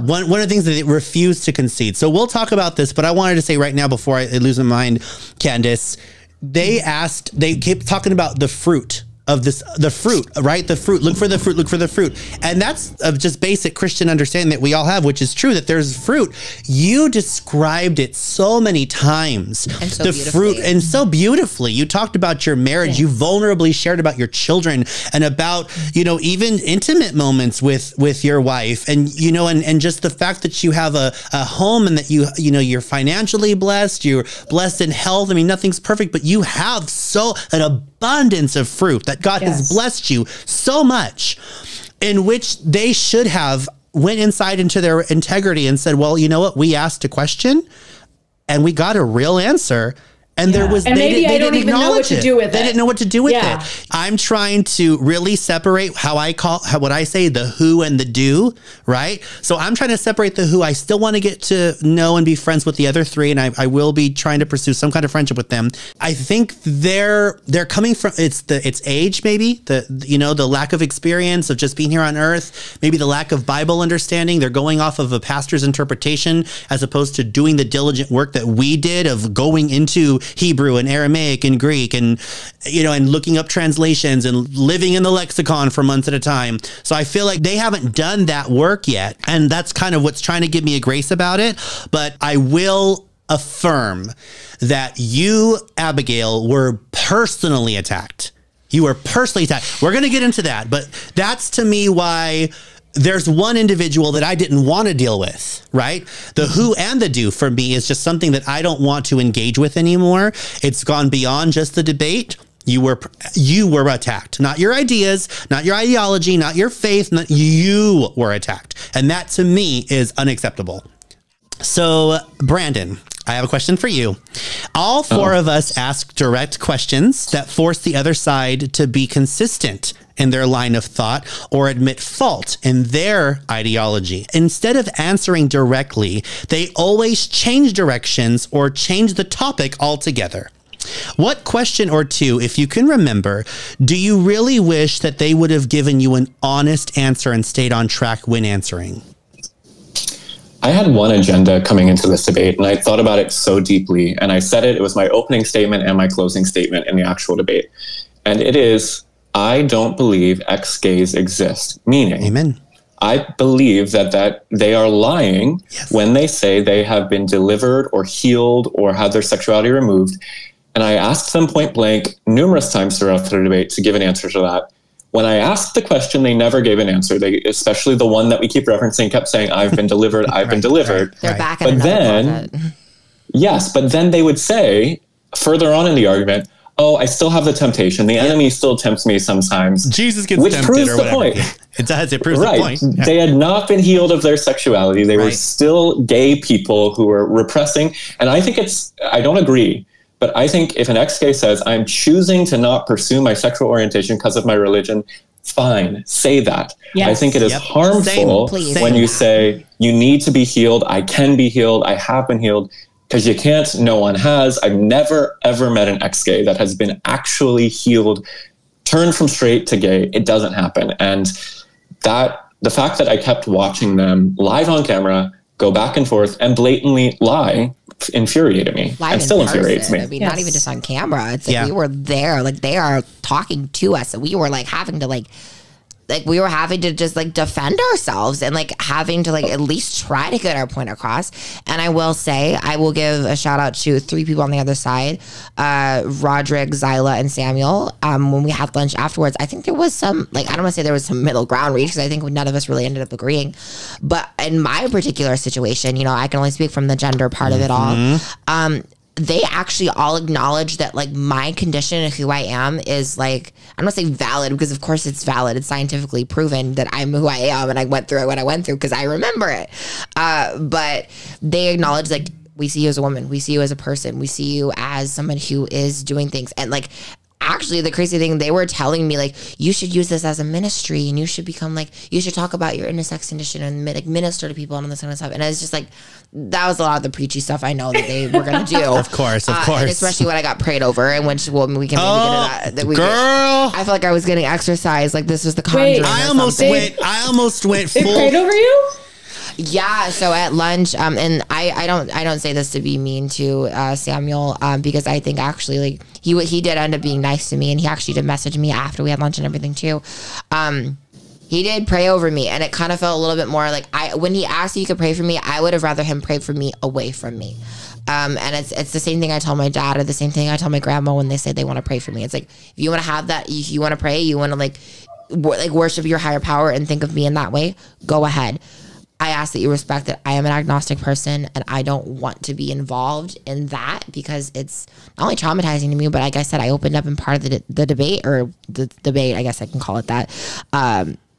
one of the things that they refused to concede. So we'll talk about this, but I wanted to say right now before I lose my mind, Candice, they kept talking about the fruit of this, the fruit, right? The fruit, look for the fruit, look for the fruit. And that's of just basic Christian understanding that we all have, which is true, that there's fruit. You described it so many times.
And so
the fruit, and so beautifully. You talked about your marriage. You vulnerably shared about your children and about, you know, even intimate moments with your wife. And, you know, and just the fact that you have a home, and that you know, you're financially blessed, you're blessed in health. I mean, nothing's perfect, but you have an abundance of fruit that God has blessed you so much, in which they should have went inside into their integrity and said, well, you know what? We asked a question and we got a real answer. And there was,
and maybe I don't even know what to do with it.
They didn't know what to do with it. I'm trying to really separate what I say, the who and the do, right? So I'm trying to separate the who. I still want to get to know and be friends with the other three, and I will be trying to pursue some kind of friendship with them. I think they're coming from it's age, maybe the lack of experience of just being here on earth, maybe the lack of Bible understanding. They're going off of a pastor's interpretation as opposed to doing the diligent work that we did of going into Hebrew and Aramaic and Greek and looking up translations and living in the lexicon for months at a time. So I feel like they haven't done that work yet. And that's kind of what's trying to give me a grace about it. But I will affirm that you, Abigail, were personally attacked. You were personally attacked. We're going to get into that. But that's to me why there's one individual that I didn't want to deal with, right? The who and the do for me is just something that I don't want to engage with anymore. It's gone beyond just the debate. You were attacked, not your ideas, not your ideology, not your faith. You were attacked. And that to me is unacceptable. So Brandon, I have a question for you. All four of us ask direct questions that force the other side to be consistent in their line of thought or admit fault in their ideology. Instead of answering directly, they always change directions or change the topic altogether. What question or two, if you can remember, do you really wish that they would have given you an honest answer and stayed on track when answering?
I had one agenda coming into this debate, and I thought about it so deeply, and I said it was my opening statement and my closing statement in the actual debate. And it is, I don't believe ex-gays exist, meaning
Amen.
I believe that they are lying when they say they have been delivered or healed or had their sexuality removed. And I asked them point blank numerous times throughout the debate to give an answer to that. When I asked the question, they never gave an answer. They, especially the one that we keep referencing, kept saying, I've been delivered, I've been delivered.
They're back in another closet.
Yes, but then they would say, further on in the argument, oh, I still have the temptation. The enemy still tempts me sometimes.
Jesus gets
which
tempted
proves
or
the
whatever.
point.
It does. It proves the point. Yeah.
They had not been healed of their sexuality. They were still gay people who were repressing. And I think I don't agree. But I think if an ex-gay says, I'm choosing to not pursue my sexual orientation because of my religion, fine, say that. Yes. I think it is harmful when you say, you need to be healed, I can be healed, I have been healed, because you can't, no one has. I've never, ever met an ex-gay that has been actually healed, turned from straight to gay. It doesn't happen. And the fact that I kept watching them live on camera, go back and forth, and blatantly lie, infuriated me and still infuriates me.
I mean, not even just on camera. It's like we were there, like they are talking to us, and we were like having to we were having to just defend ourselves and having to at least try to get our point across. And I will say, I will give a shout out to three people on the other side, Roderick, Zyla, and Samuel. When we had lunch afterwards, I think there was some, I don't want to say there was some middle ground reach, because I think none of us really ended up agreeing. But in my particular situation, I can only speak from the gender part of it all. They actually all acknowledge that my condition and who I am is I'm not saying valid, because of course it's valid. It's scientifically proven that I'm who I am, and I went through what I went through because I remember it. But they acknowledge we see you as a woman, we see you as a person, we see you as someone who is doing things. And actually, the crazy thing, they were telling me you should use this as a ministry, and you should become you should talk about your intersex condition and minister to people and all this kind of stuff. And it's just that was a lot of the preachy stuff I know that they were going to do.
Of course. And
especially when I got prayed over, and which we can maybe get into that.
Girl,
I felt like I was getting exercise. This was the Conjuring.
I almost went full.
They prayed over you?
Yeah, so at lunch, and I don't say this to be mean to Samuel, because I think actually he did end up being nice to me, and he actually did message me after we had lunch and everything too. He did pray over me, and it kind of felt a little bit more when he asked if he could pray for me, I would have rather him pray for me away from me. And it's the same thing I tell my dad, or the same thing I tell my grandma when they say they want to pray for me. It's if you want to have that, if you want to pray, you want to worship your higher power and think of me in that way, go ahead. I ask that you respect that I am an agnostic person, and I don't want to be involved in that, because it's not only traumatizing to me, but like I said, I opened up in part of the debate, or the debate, I guess I can call it that.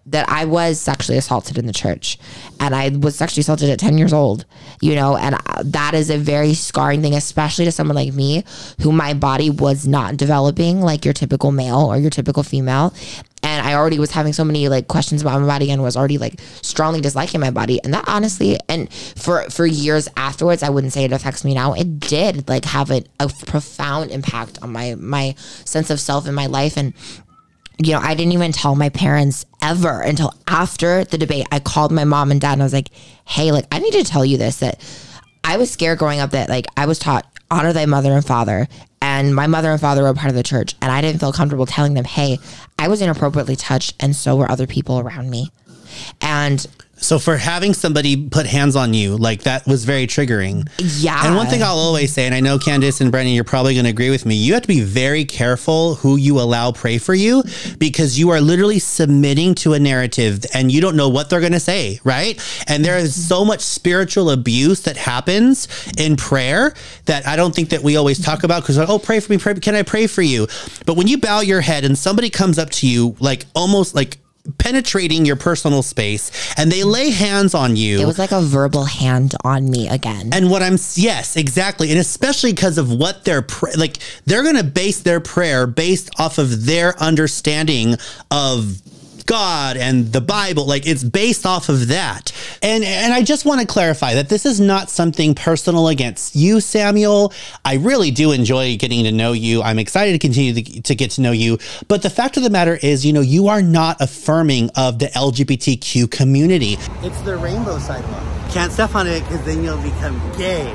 that I was sexually assaulted in the church, and I was sexually assaulted at 10 years old, you know, and that is a very scarring thing, especially to someone like me, who my body was not developing like your typical male or your typical female. And I already was having so many like questions about my body and was already like strongly disliking my body. And that honestly, and for years afterwards, I wouldn't say it affects me now. It did like have a profound impact on my sense of self in my life. And you know, I didn't even tell my parents ever until after the debate. I called my mom and dad and I was like, hey, like, I need to tell you this, that I was scared growing up that like I was taught honor thy mother and father, and my mother and father were part of the church, and I didn't feel comfortable telling them, hey, I was inappropriately touched and so were other people around me. And
so for having somebody put hands on you, like that was very triggering.
Yeah.
And one thing I'll always say, and I know Candice and Brandan, you're probably going to agree with me, you have to be very careful who you allow pray for you, because you are literally submitting to a narrative and you don't know what they're going to say, right? And there is so much spiritual abuse that happens in prayer that I don't think that we always talk about, because, oh, pray for me, pray, can I pray for you? But when you bow your head and somebody comes up to you, like almost like penetrating your personal space, and they lay hands on you.
It was like a verbal hand on me again.
And what yes, exactly. And especially because of what they're like, they're going to base their prayer based off of their understanding of God and the Bible. Like, it's based off of that. And I just want to clarify that this is not something personal against you, Samuel. I really do enjoy getting to know you. I'm excited to continue to get to know you. But the fact of the matter is, you know, you are not affirming of the LGBTQ community. It's the rainbow sidewalk. Can't step on it because then you'll become gay.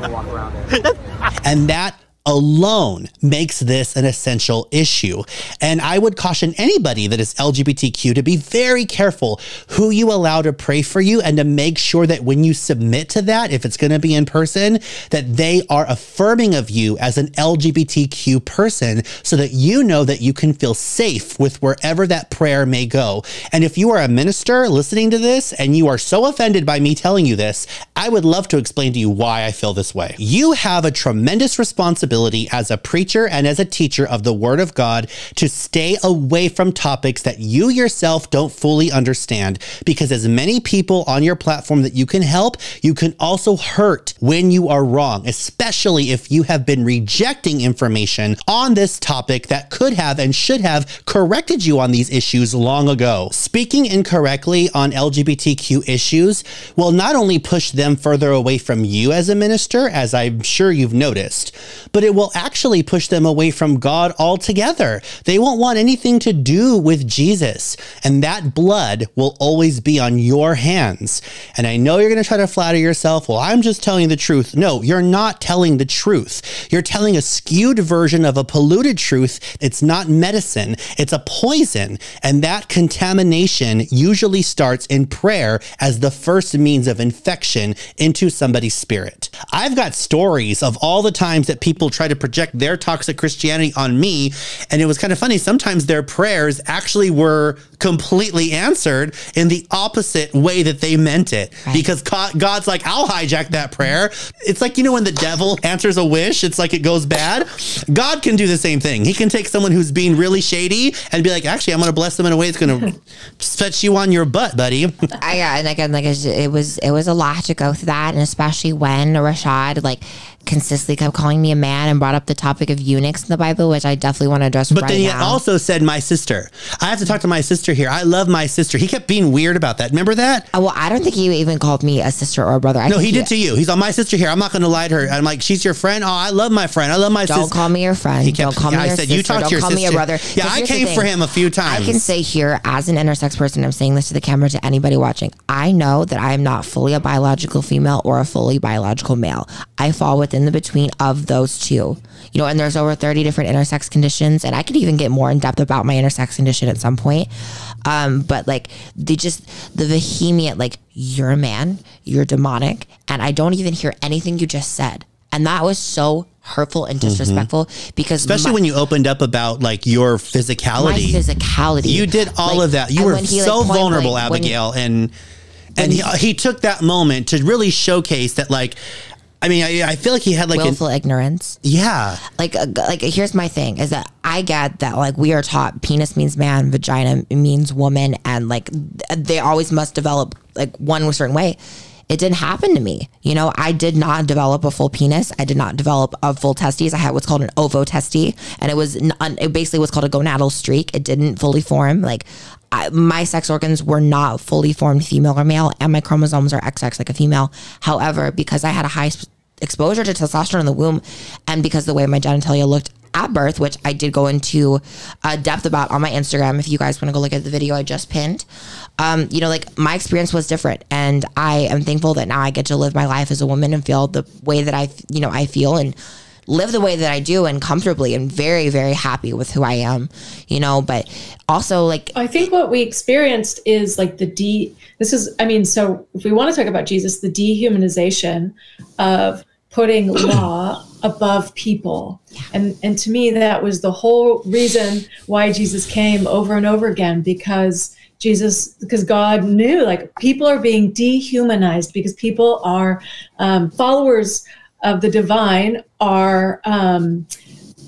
We'll walk around it.
And that alone makes this an essential issue. And I would caution anybody that is LGBTQ to be very careful who you allow to pray for you, and to make sure that when you submit to that, if it's going to be in person, that they are affirming of you as an LGBTQ person, so that you know that you can feel safe with wherever that prayer may go. And if you are a minister listening to this and you are so offended by me telling you this, I would love to explain to you why I feel this way. You have a tremendous responsibility as a preacher and as a teacher of the Word of God to stay away from topics that you yourself don't fully understand, because as many people on your platform that you can help, you can also hurt when you are wrong, especially if you have been rejecting information on this topic that could have and should have corrected you on these issues long ago. Speaking incorrectly on LGBTQ issues will not only push them further away from you as a minister, as I'm sure you've noticed, but it will actually push them away from God altogether. They won't want anything to do with Jesus, and that blood will always be on your hands. And I know you're going to try to flatter yourself, well, I'm just telling the truth. No, you're not telling the truth. You're telling a skewed version of a polluted truth. It's not medicine, it's a poison. And that contamination usually starts in prayer as the first means of infection into somebody's spirit. I've got stories of all the times that people try to project their toxic Christianity on me. And it was kind of funny. Sometimes their prayers actually were completely answered in the opposite way that they meant it. Right. Because God's like, I'll hijack that prayer. It's like, you know, when the devil answers a wish, it's like it goes bad. God can do the same thing. He can take someone who's being really shady and be like, actually, I'm going to bless them in a way that's going to set you on your butt, buddy.
And again, like it was a lot to go through that. And especially when Rashad, like, consistently kept calling me a man and brought up the topic of eunuchs in the Bible, which I definitely want to address right now.
But then he also said my sister. I have to talk to my sister here. I love my sister. He kept being weird about that. Remember that?
Well, I don't think he even called me a sister or a brother.
No, he did to you. He's on my sister here. I'm not going to lie to her. I'm like, she's your friend? Oh, I love my friend. I love my sister.
Don't call me your friend. Don't call me your sister.
You talk to your sister.
Don't call me a brother.
Yeah, I came for him a few times.
I can say here, as an intersex person, I'm saying this to the camera, to anybody watching, I know that I am not fully a biological female or a fully biological male. I fall within the between of those two, you know, and there's over 30 different intersex conditions, and I could even get more in depth about my intersex condition at some point. But like the vehement, like, you're a man, you're demonic, and I don't even hear anything you just said. And that was so hurtful and disrespectful, because
especially when you opened up about like your physicality.
My physicality.
You did all of that. You were so vulnerable, Abigail, and he took that moment to really showcase that, like, I mean, I feel like he had like
willful ignorance.
Yeah.
Like here's my thing is that I get that like we are taught penis means man, vagina means woman, and like they always must develop like one certain way. It didn't happen to me. You know, I did not develop a full penis. I did not develop a full testes. I had what's called an ovotesty, and it basically was called a gonadal streak. It didn't fully form. Like my sex organs were not fully formed female or male, and my chromosomes are XX like a female. However, because I had a high exposure to testosterone in the womb, and because the way my genitalia looked at birth, which I did go into depth about on my Instagram, if you guys want to go look at the video I just pinned, you know, like my experience was different, and I am thankful that now I get to live my life as a woman and feel the way that I feel and live the way that I do, and comfortably, and very, very happy with who I am, you know. But also, like,
I think what we experienced is like so if we want to talk about Jesus, the dehumanization of putting law above people. And to me, that was the whole reason why Jesus came over and over again, because God knew like people are being dehumanized because people are followers of the divine are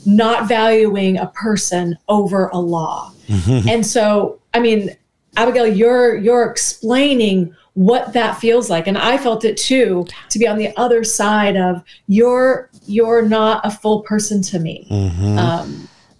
not valuing a person over a law. And so, I mean, Abigail, you're explaining what that feels like. And I felt it too, to be on the other side of you're not a full person to me.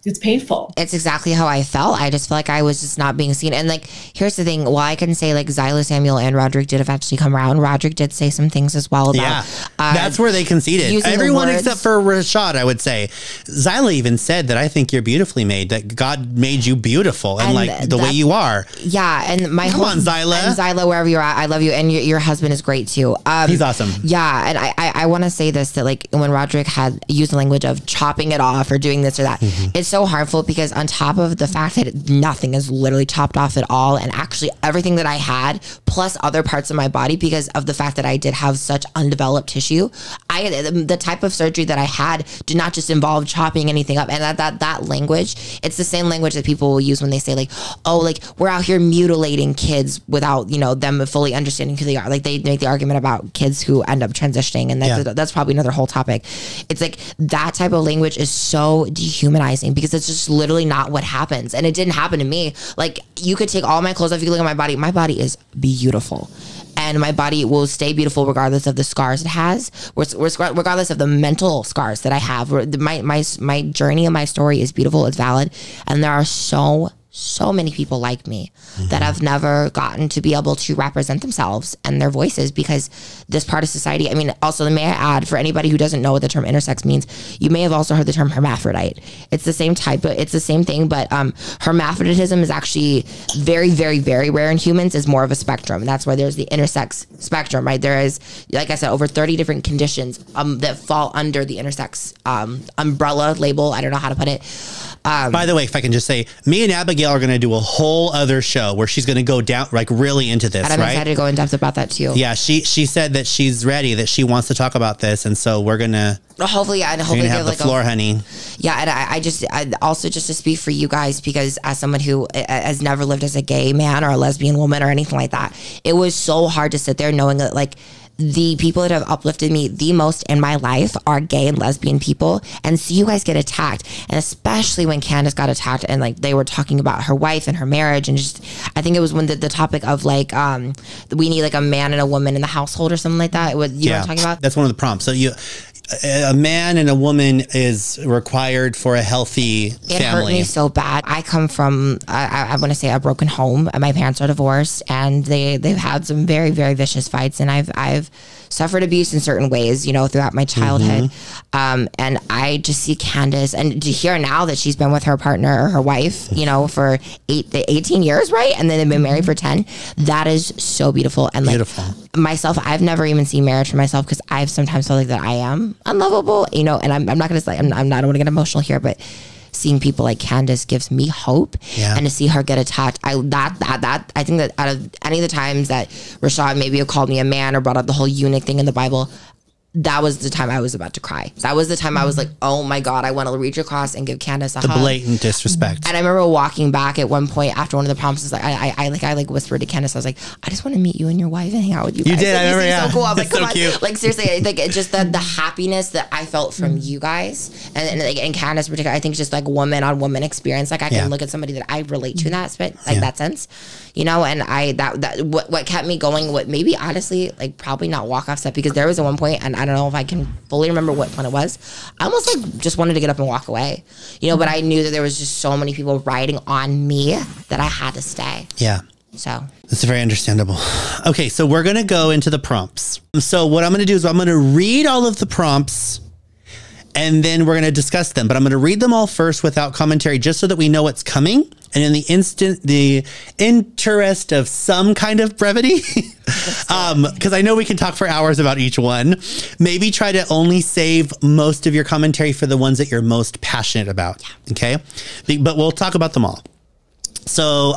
It's painful.
It's exactly how I felt. I just feel like I was just not being seen. And like, here's the thing. While I can say like Zyla, Samuel, and Roderick did eventually come around, Roderick did say some things as well about
that's where they conceded. Everyone except for Rashad, I would say. Zyla even said that I think you're beautifully made, that God made you beautiful and like the way you are.
Yeah. And
Come on, Zyla.
And Zyla, wherever you're at, I love you. And your husband is great too.
He's awesome.
Yeah. And I want to say this, that like when Roderick had used the language of chopping it off or doing this or that, it's so harmful, because on top of the fact that nothing is literally chopped off at all, and actually everything that I had plus other parts of my body, because of the fact that I did have such undeveloped tissue, the type of surgery that I had did not just involve chopping anything up. And that language, it's the same language that people will use when they say like, oh, like we're out here mutilating kids without, you know, them fully understanding who they are. Like they make the argument about kids who end up transitioning, and that's probably another whole topic. It's like that type of language is so dehumanizing, because it's just literally not what happens. And it didn't happen to me. Like, you could take all my clothes off, you could look at my body is beautiful, and my body will stay beautiful regardless of the scars it has, regardless of the mental scars that I have. My journey and my story is beautiful, it's valid, and there are so many people like me that have never gotten to be able to represent themselves and their voices, because this part of society, I mean, also may I add, for anybody who doesn't know what the term intersex means, you may have also heard the term hermaphrodite. It's the same type, but it's the same thing, but hermaphroditism is actually very, very, very rare in humans. Is more of a spectrum. And that's why there's the intersex spectrum, right? There is, like I said, over 30 different conditions that fall under the intersex umbrella label. I don't know how to put it.
By the way, if I can just say, me and Abigail are going to do a whole other show where she's going to go down like really into this,
and I'm excited to go in depth about that too.
Yeah, she said that she's ready, that she wants to talk about this, and so we're gonna hopefully
have
the floor, honey.
Yeah, and I also just to speak for you guys, because as someone who has never lived as a gay man or a lesbian woman or anything like that, it was so hard to sit there knowing that like the people that have uplifted me the most in my life are gay and lesbian people, and see you guys get attacked. And especially when Candice got attacked, and like they were talking about her wife and her marriage, and just I think it was when the topic of like we need like a man and a woman in the household or something like that. Know what I'm talking about?
That's one of the prompts. So a man and a woman is required for a healthy family.
It hurt me so bad. I come from, I want to say, a broken home. My parents are divorced, and they've had some very, very vicious fights, and I've suffered abuse in certain ways, you know, throughout my childhood. And I just see Candice, and to hear now that she's been with her partner or her wife, you know, for 18 years, right? And then they've been married for 10. That is so beautiful. And like myself, I've never even seen marriage for myself, because I've sometimes felt like that I am unlovable, you know, and I'm not going to say, I don't want to get emotional here, but seeing people like Candice gives me hope, and to see her get attacked, I think that out of any of the times that Rashad maybe have called me a man or brought up the whole eunuch thing in the Bible, that was the time I was about to cry. That was the time I was like, oh my God, I want to read your cross and give Candice a hug.
The blatant disrespect.
And I remember walking back at one point after one of the prompts, like I whispered to Candice, I was like, I just want to meet you and your wife and hang out with you guys.
You did, I remember, yeah.
So cool. I was like, come
so
on.
Cute.
Like seriously, I think it's just the happiness that I felt from you guys and Candice in particular, I think it's just like woman on woman experience. Like I can look at somebody that I relate to in that that sense, you know, and what kept me going, what maybe honestly, like probably not walk off set, because there was at one point, and I don't know if I can fully remember what one it was, I almost like just wanted to get up and walk away, you know, but I knew that there was just so many people riding on me that I had to stay.
Yeah.
So
that's very understandable. Okay, so we're going to go into the prompts. So what I'm going to do is I'm going to read all of the prompts and then we're going to discuss them, but I'm going to read them all first without commentary just so that we know what's coming. And in the interest of some kind of brevity, because I know we can talk for hours about each one, maybe try to only save most of your commentary for the ones that you're most passionate about. Okay. But we'll talk about them all. So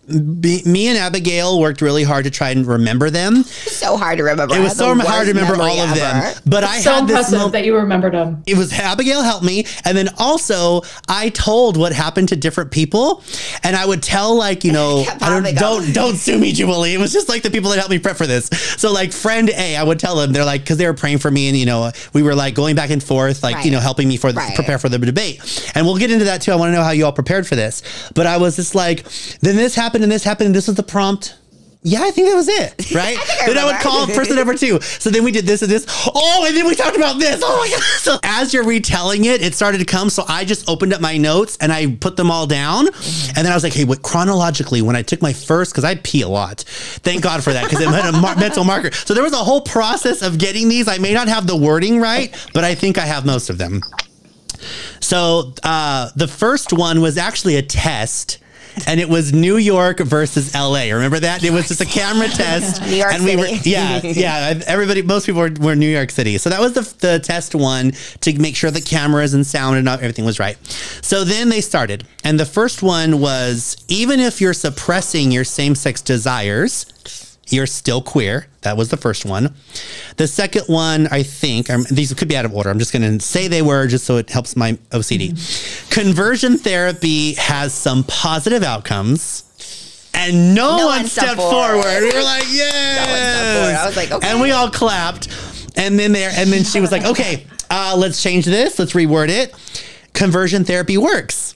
me and Abigail worked really hard to try and remember them.
So hard to remember.
It was so hard to remember all of them. But I had this moment
that you remembered them.
It was Abigail helped me, and then also I told what happened to different people, and I would tell like, you know, don't sue me, Jubilee. It was just like the people that helped me prep for this. So like friend A, I would tell them, they're like, because they were praying for me, and you know, we were like going back and forth, like you know, helping me prepare for the debate, and we'll get into that too. I want to know how you all prepared for this, but I was just like, then this happened and this happened and this was the prompt. Yeah, I think that was it, right? Then I would call person number 2. So then we did this and this. Oh, and then we talked about this. Oh my God. So as you're retelling it, it started to come. So I just opened up my notes and I put them all down. And then I was like, hey, what chronologically, when I took my first, because I pee a lot. Thank God for that, because it had a mental marker. So there was a whole process of getting these. I may not have the wording right, but I think I have most of them. So the first one was actually a test. And it was New York versus LA. Remember that? It was just a camera test.
New York City.
Everybody, most people were New York City. So that was the test one to make sure the cameras and sound and everything was right. So then they started. And the first one was, even if you're suppressing your same-sex desires, you're still queer. That was the first one. The second one, I think, these could be out of order. I'm just going to say they were just so it helps my OCD. Conversion therapy has some positive outcomes. And no one stepped forward. We were like, yes.
I was like, okay.
And we all clapped. And then she was like, okay, let's change this. Let's reword it. Conversion therapy works.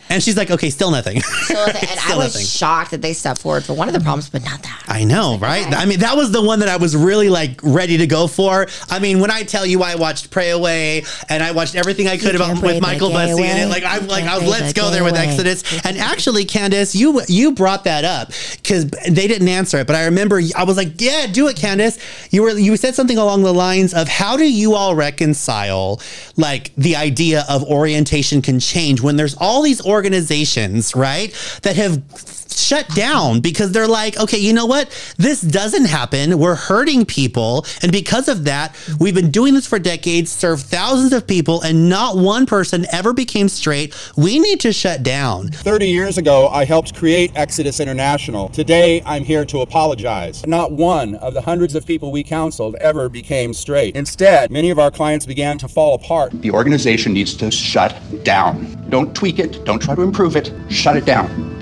And she's like, okay, still nothing.
I was shocked that they stepped forward for one of the problems, but not that.
I know, right? I mean, that was the one that I was really like ready to go for. I mean, when I tell you I watched Pray Away and I watched everything I could about with Michael Bussey in it, like let's go there with Exodus. And actually, Candice, you brought that up because they didn't answer it, but I remember I was like, yeah, do it, Candice. You said something along the lines of, how do you all reconcile like the idea of orientation can change when there's all these organizations, right, that have shut down because they're like, okay, you know what? This doesn't happen. We're hurting people. And because of that, we've been doing this for decades, served thousands of people, and not one person ever became straight. We need to shut down.
30 years ago, I helped create Exodus International. Today, I'm here to apologize. Not one of the hundreds of people we counseled ever became straight. Instead, many of our clients began to fall apart.
The organization needs to shut down. Don't tweak it. Don't try to improve it. Shut it down.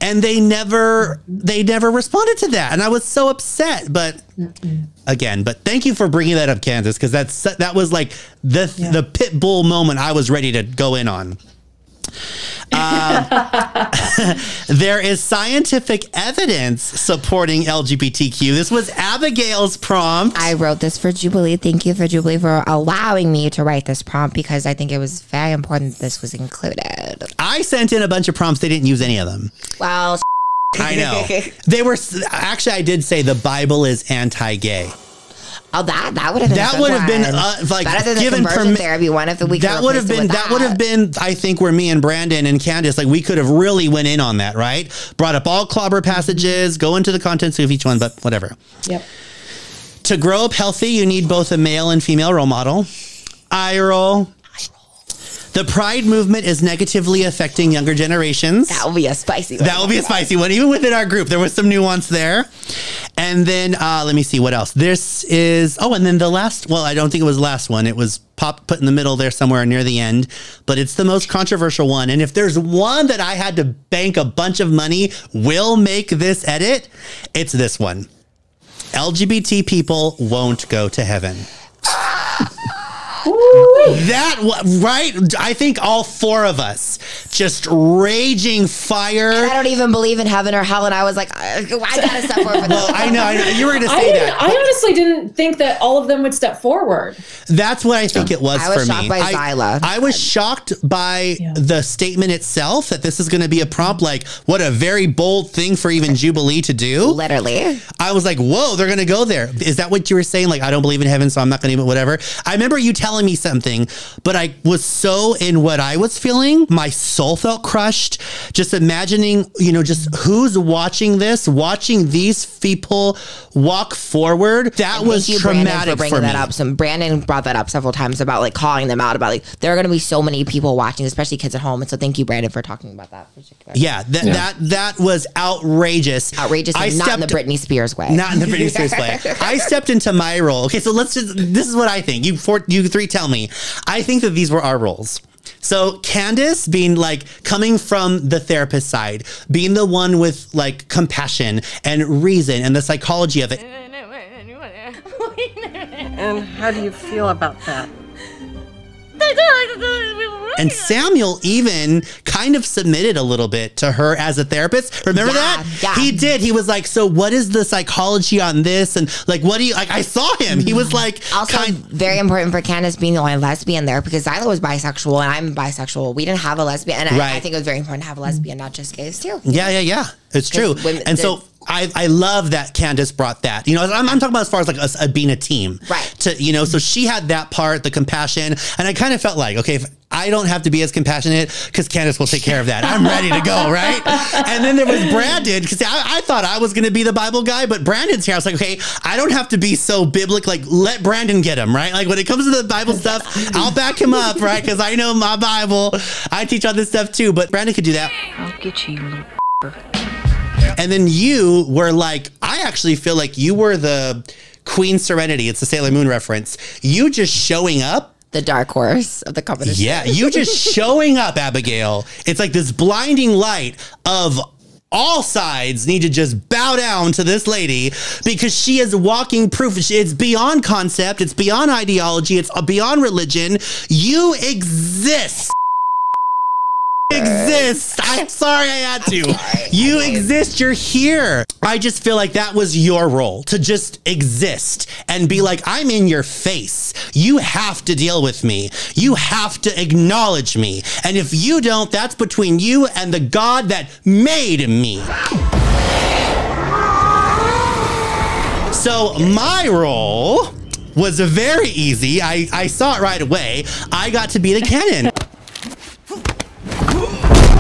And they never responded to that. And I was so upset. But again, thank you for bringing that up, Candice, because that was like the pit bull moment I was ready to go in on. There is scientific evidence supporting LGBTQ. This was Abigail's prompt.
I wrote this for Jubilee. Thank you for Jubilee for allowing me to write this prompt, because I think it was very important that this was included.
I sent in a bunch of prompts. They didn't use any of them.
Well,
I know. They were actually, I did say the Bible is anti-gay.
Oh, that would have been
like
better than given conversion therapy one of the week.
That would have been I think where me and Brandon and Candice, like, we could have really went in on that, right? Brought up all clobber passages, go into the contents of each one, but whatever.
Yep. To
grow up healthy, you need both a male and female role model. Eye roll. The pride movement is negatively affecting younger generations.
That will be a spicy one.
That will be a spicy one. Even within our group, there was some nuance there. And then, let me see what else. This is, and then the last, well, I don't think it was the last one. It was put in the middle there somewhere near the end, but it's the most controversial one. And if there's one that I had to bank a bunch of money will make this edit, it's this one. LGBT people won't go to heaven. Right? I think all four of us just raging fire.
And I don't even believe in heaven or hell. And I was like, I gotta step forward for this.
Well, I know. You were going to say that.
I honestly didn't think that all of them would step forward.
That's what I think it was for me.
I was shocked by Zyla.
I was shocked by the statement itself that this is going to be a prompt. Like, what a very bold thing for even Jubilee to do.
Literally.
I was like, whoa, they're going to go there. Is that what you were saying? Like, I don't believe in heaven, so I'm not going to even whatever. I remember you telling me something, but I was so in what I was feeling. My soul felt crushed. Just imagining, just who's watching this, watching these people walk forward. That was traumatic for me.
That up. Brandon brought that up several times about like calling them out about like there are going to be so many people watching, especially kids at home. And so thank you, Brandon, for talking about that.
Yeah, that was outrageous.
Outrageous, and not in the Britney Spears way.
Not in the Britney Spears way. I stepped into my role. Okay, so this is what I think. You three tell me. I think that these were our roles. So Candice being like coming from the therapist side, being the one with like compassion and reason and the psychology of it.
And how do you feel about that?
And Samuel even kind of submitted a little bit to her as a therapist. Remember that?
Yeah.
He did. He was like, so what is the psychology on this? And like, what do you, like, I saw him. He was like,
also very important for Candice being the only lesbian there because Zyla was bisexual and I'm bisexual. We didn't have a lesbian. And I think it was very important to have a lesbian, not just gays too.
Yeah. It's true. And so I love that Candice brought that. I'm talking about as far as like us being a team.
Right.
So she had that part, the compassion. And I kind of felt like, okay, if I don't have to be as compassionate because Candice will take care of that. I'm ready to go, right? And then there was Brandon, because I thought I was going to be the Bible guy, but Brandon's here. I was like, okay, I don't have to be so biblical. Like, let Brandon get him, right? Like, when it comes to the Bible stuff, I'll back him up, right? Because I know my Bible. I teach all this stuff too, but Brandon could do that.
I'll get you, little.
And then you were like, I actually feel like you were the Queen Serenity. It's a Sailor Moon reference. You just showing up.
The dark horse of the competition.
Yeah, you just showing up, Abigail. It's like this blinding light of all sides need to just bow down to this lady because she is walking proof. It's beyond concept. It's beyond ideology. It's beyond religion. You exist. I'm sorry I had to. You exist. You're here. I just feel like that was your role, to just exist and be like, I'm in your face. You have to deal with me. You have to acknowledge me. And if you don't, that's between you and the God that made me. So my role was very easy. I saw it right away. I got to be the cannon.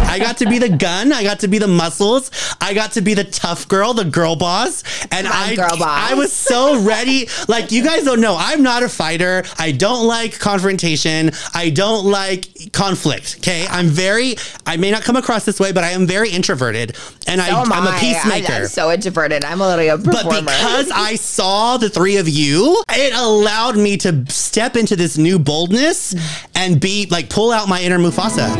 I got to be the gun. I got to be the muscles. I got to be the tough girl, the girl boss. And I was so ready. Like, you guys don't know, I'm not a fighter. I don't like confrontation. I don't like conflict. Okay. I may not come across this way, but I am very introverted. And I'm a peacemaker.
I'm so introverted. I'm literally a performer.
But because I saw the three of you, it allowed me to step into this new boldness and be like, pull out my inner Mufasa.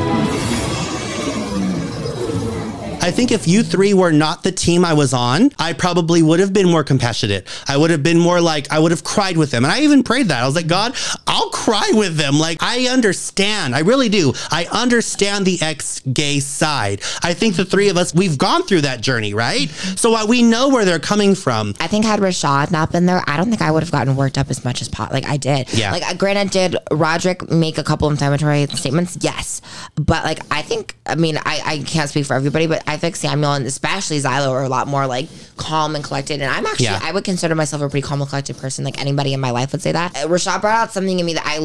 I think if you three were not the team I was on, I probably would have been more compassionate. I would have been more like, I would have cried with them. And I even prayed that. I was like, God, I'll cry with them. Like, I understand. I really do. I understand the ex-gay side. I think the three of us, we've gone through that journey, right? So we know where they're coming from.
I think had Rashad not been there, I don't think I would have gotten worked up as much as like I did.
Yeah.
Like, granted, did Roderick make a couple inflammatory statements? Yes. But like, I think, I can't speak for everybody, but I think Samuel and especially Zyla are a lot more like calm and collected. And I'm actually, I would consider myself a pretty calm and collected person. Like, anybody in my life would say that. Rashad brought out something in me that I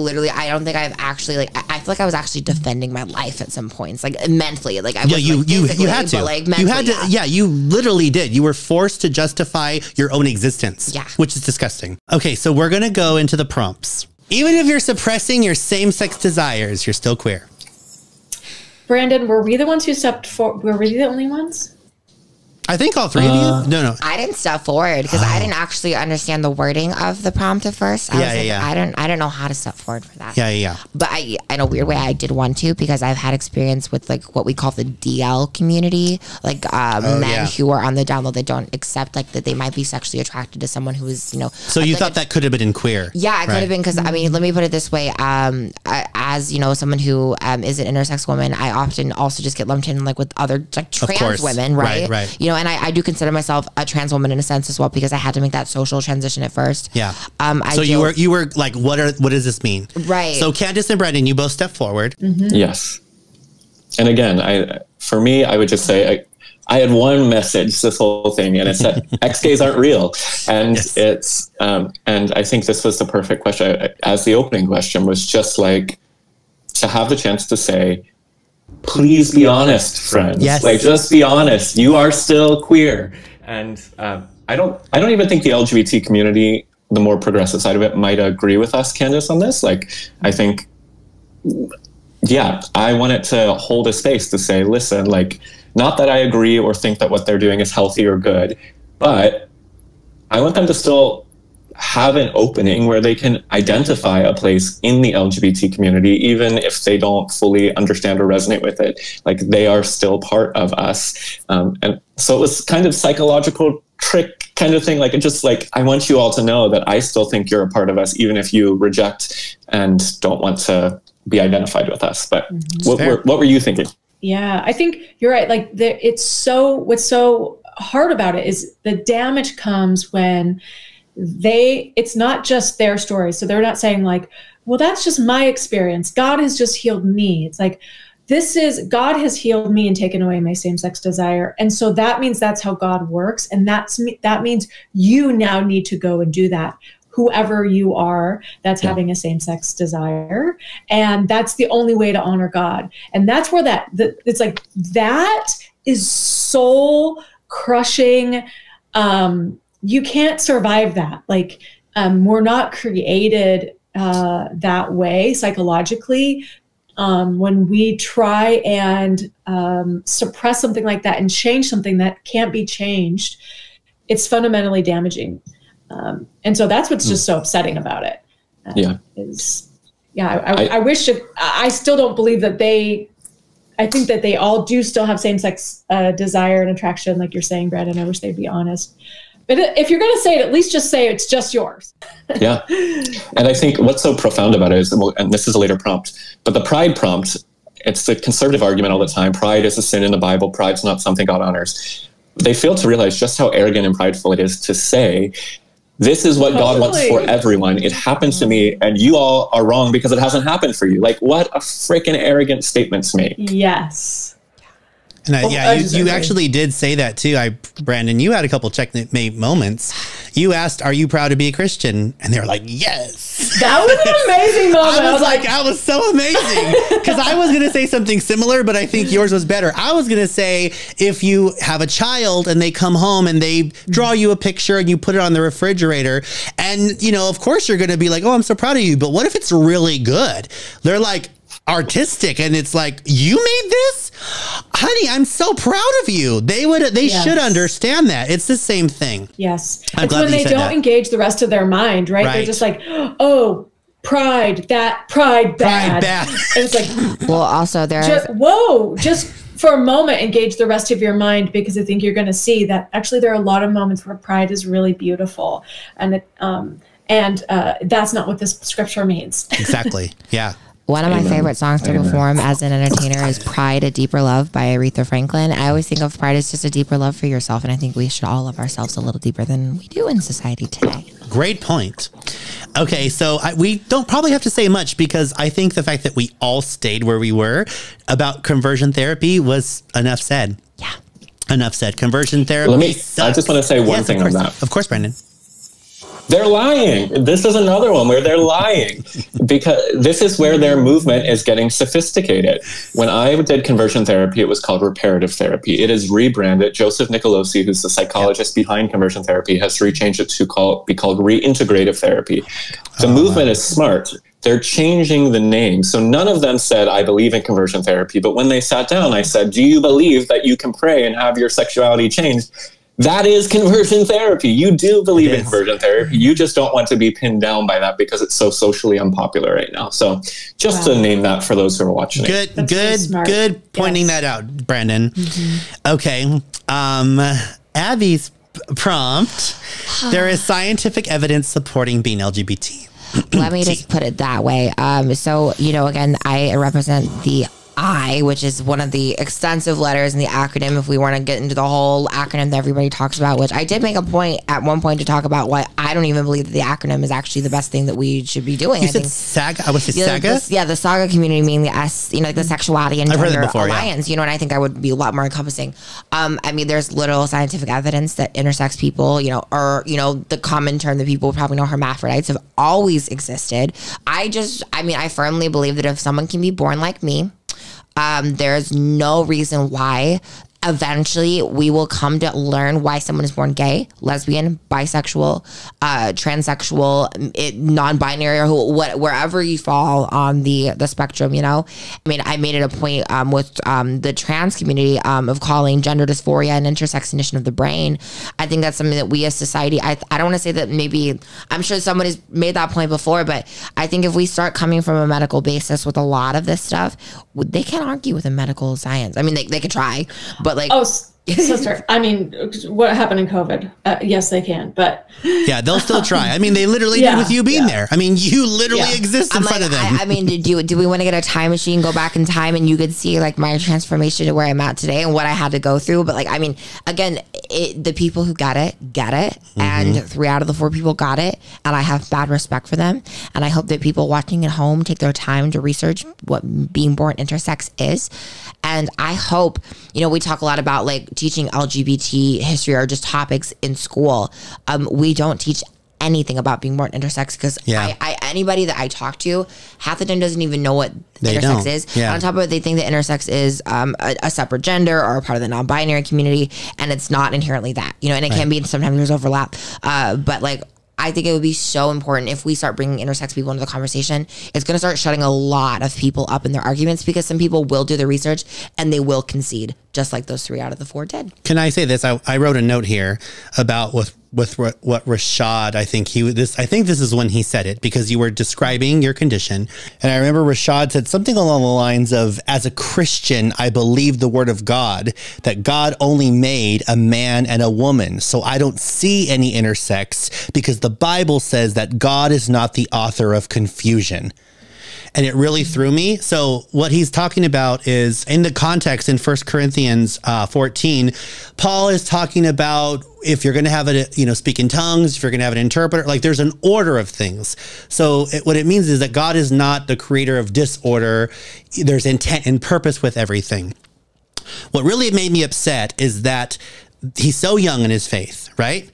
don't think I've actually, like, I feel like I was actually defending my life at some points, like mentally. Like, I was
you had to.
But, like, mentally,
you had to. Yeah, you literally did. You were forced to justify your own existence.
Yeah.
Which is disgusting. Okay, so we're going to go into the prompts. Even if you're suppressing your same-sex desires, you're still queer.
Brandan, were we the ones who stepped forward? Were we the only ones?
I think all three of you. No.
I didn't step forward because I didn't actually understand the wording of the prompt at first. I don't know how to step forward for that.
Yeah.
But in a weird way, I did want to, because I've had experience with like what we call the DL community, like men who are on the download that don't accept like that they might be sexually attracted to someone who is, you know.
So you thought that could have been queer?
Yeah, it could have been, because I mean, let me put it this way: as you know, someone who is an intersex woman, I often also just get lumped in like with other like trans women, right?
Right.
You know. And I do consider myself a trans woman in a sense as well, because I had to make that social transition at first.
Yeah. So you were like, what does this mean?
Right.
So Candice and Brandan, you both stepped forward.
Yes. And again, for me, I would just say I had one message this whole thing, and it's that ex-gays aren't real. And it's and I think this was the perfect question. As the opening question was just like to have the chance to say, please be honest, friends.
Yes.
Like, just be honest. You are still queer. And I don't even think the LGBT community, the more progressive side of it, might agree with us, Candice, on this. Like, I think, I wanted to hold a space to say, listen, like, not that I agree or think that what they're doing is healthy or good, but I want them to still have an opening where they can identify a place in the LGBT community, even if they don't fully understand or resonate with it. Like, they are still part of us. And so it was kind of psychological trick kind of thing. Like, it just like, I want you all to know that I still think you're a part of us, even if you reject and don't want to be identified with us. But what were you thinking?
Yeah, I think you're right. Like, what's so hard about it is the damage comes when it's not just their story. So they're not saying like, well, that's just my experience. God has just healed me. It's like, God has healed me and taken away my same-sex desire. And so that means that's how God works. And that means you now need to go and do that. Whoever you are that's having a same-sex desire. And that's the only way to honor God. And that's where it's like, that is soul crushing. You can't survive that. Like, we're not created that way psychologically. When we try and suppress something like that and change something that can't be changed, it's fundamentally damaging. And so that's what's just so upsetting about it. I wish I still don't believe that I think that they all do still have same-sex desire and attraction, like you're saying, Brandan. I wish they'd be honest. But if you're going to say it, at least just say it's just yours.
Yeah. And I think what's so profound about it is, and this is a later prompt, but the pride prompt, it's the conservative argument all the time. Pride is a sin in the Bible. Pride's not something God honors. They fail to realize just how arrogant and prideful it is to say, this is what God wants for everyone. It happened to me, and you all are wrong because it hasn't happened for you. Like, what a freaking arrogant statement to make.
Yes.
And you actually did say that too. Brandan, you had a couple checkmate moments. You asked, "Are you proud to be a Christian?" And they were like, "Yes."
That was an amazing moment.
I was like, that was so amazing, because I was going to say something similar, but I think yours was better. I was going to say, if you have a child and they come home and they draw you a picture and you put it on the refrigerator, and you know, of course, you're going to be like, "Oh, I'm so proud of you." But what if it's really good? They're like, artistic, and it's like, you made this, honey, I'm so proud of you. They should understand that it's the same thing.
It's when they don't engage the rest of their mind, right? They're just like, oh, pride bad. And it's like,
well, also
just for a moment, engage the rest of your mind, because I think you're going to see that actually there are a lot of moments where pride is really beautiful, and that's not what this scripture means.
Exactly. Yeah.
One of my favorite songs to perform as an entertainer is Pride, A Deeper Love by Aretha Franklin. I always think of pride as just a deeper love for yourself, and I think we should all love ourselves a little deeper than we do in society today.
Great point. Okay, so we don't probably have to say much, because I think the fact that we all stayed where we were about conversion therapy was enough said.
Yeah.
Enough said. Conversion therapy
I just want to say one thing on that.
Of course, Brandan.
They're lying. This is another one where they're lying, because this is where their movement is getting sophisticated. When I did conversion therapy, it was called reparative therapy. It is rebranded. Joseph Nicolosi, who's the psychologist behind conversion therapy, has rechanged it to be called reintegrative therapy. The movement is smart. They're changing the name. So none of them said, I believe in conversion therapy. But when they sat down, I said, do you believe that you can pray and have your sexuality changed? That is conversion therapy. You do believe in conversion therapy. You just don't want to be pinned down by that because it's so socially unpopular right now. So just to name that for those who are watching.
Good pointing that out, Brandon. Okay. Abby's prompt. There is scientific evidence supporting being LGBT.
Let me just put it that way. So, you know, again, I represent the I, which is one of the extensive letters in the acronym, if we want to get into the whole acronym that everybody talks about, which I did make a point at one point to talk about why I don't even believe that the acronym is actually the best thing that we should be doing.
You said SAGA? I would say SAGA?
The SAGA community, meaning the S, you know, like the Sexuality and Gender Alliance, you know, and I think I would be a lot more encompassing. I mean, there's literal scientific evidence that intersex people, you know, or, you know, the common term that people probably know, hermaphrodites, have always existed. I firmly believe that if someone can be born like me, there's no reason why eventually we will come to learn why someone is born gay, lesbian, bisexual, transsexual, non-binary, or wherever you fall on the spectrum, you know? I mean, I made it a point with the trans community of calling gender dysphoria an intersectionation of the brain. I think that's something that we as society, I don't want to say that maybe, I'm sure somebody's made that point before, but I think if we start coming from a medical basis with a lot of this stuff, they can't argue with a medical science. I mean, they could try, but like,
sister, I mean, what happened in COVID? Yes, they can, but
yeah, they'll still try. I mean, they literally did with you being there. I mean, you literally exist in front of them.
I mean, do we want to get a time machine, go back in time, and you could see like my transformation to where I'm at today and what I had to go through? But like, I mean, again, the people who got it, and 3 out of the 4 people got it, and I have bad respect for them. And I hope that people watching at home take their time to research what being born intersex is. And I hope, you know, we talk a lot about like teaching LGBT history or just topics in school. We don't teach anything about being born intersex because anybody that I talk to, half the time doesn't even know what intersex is. Yeah. On top of it, they think that intersex is a separate gender or a part of the non-binary community, and it's not inherently that, you know, and it can be, sometimes there's overlap. But like, I think it would be so important if we start bringing intersex people into the conversation. It's going to start shutting a lot of people up in their arguments because some people will do the research and they will concede, just like those 3 out of the 4 did.
Can I say this? I wrote a note here about what Rashad, I think this is when he said it, because you were describing your condition. And I remember Rashad said something along the lines of, as a Christian, I believe the word of God, that God only made a man and a woman. So I don't see any intersex because the Bible says that God is not the author of confusion. And it really threw me. So what he's talking about is, in the context in 1 Corinthians 14, Paul is talking about if you're going to have it, you know, speak in tongues, if you're going to have an interpreter, like there's an order of things. So what it means is that God is not the creator of disorder. There's intent and purpose with everything. What really made me upset is that he's so young in his faith, right?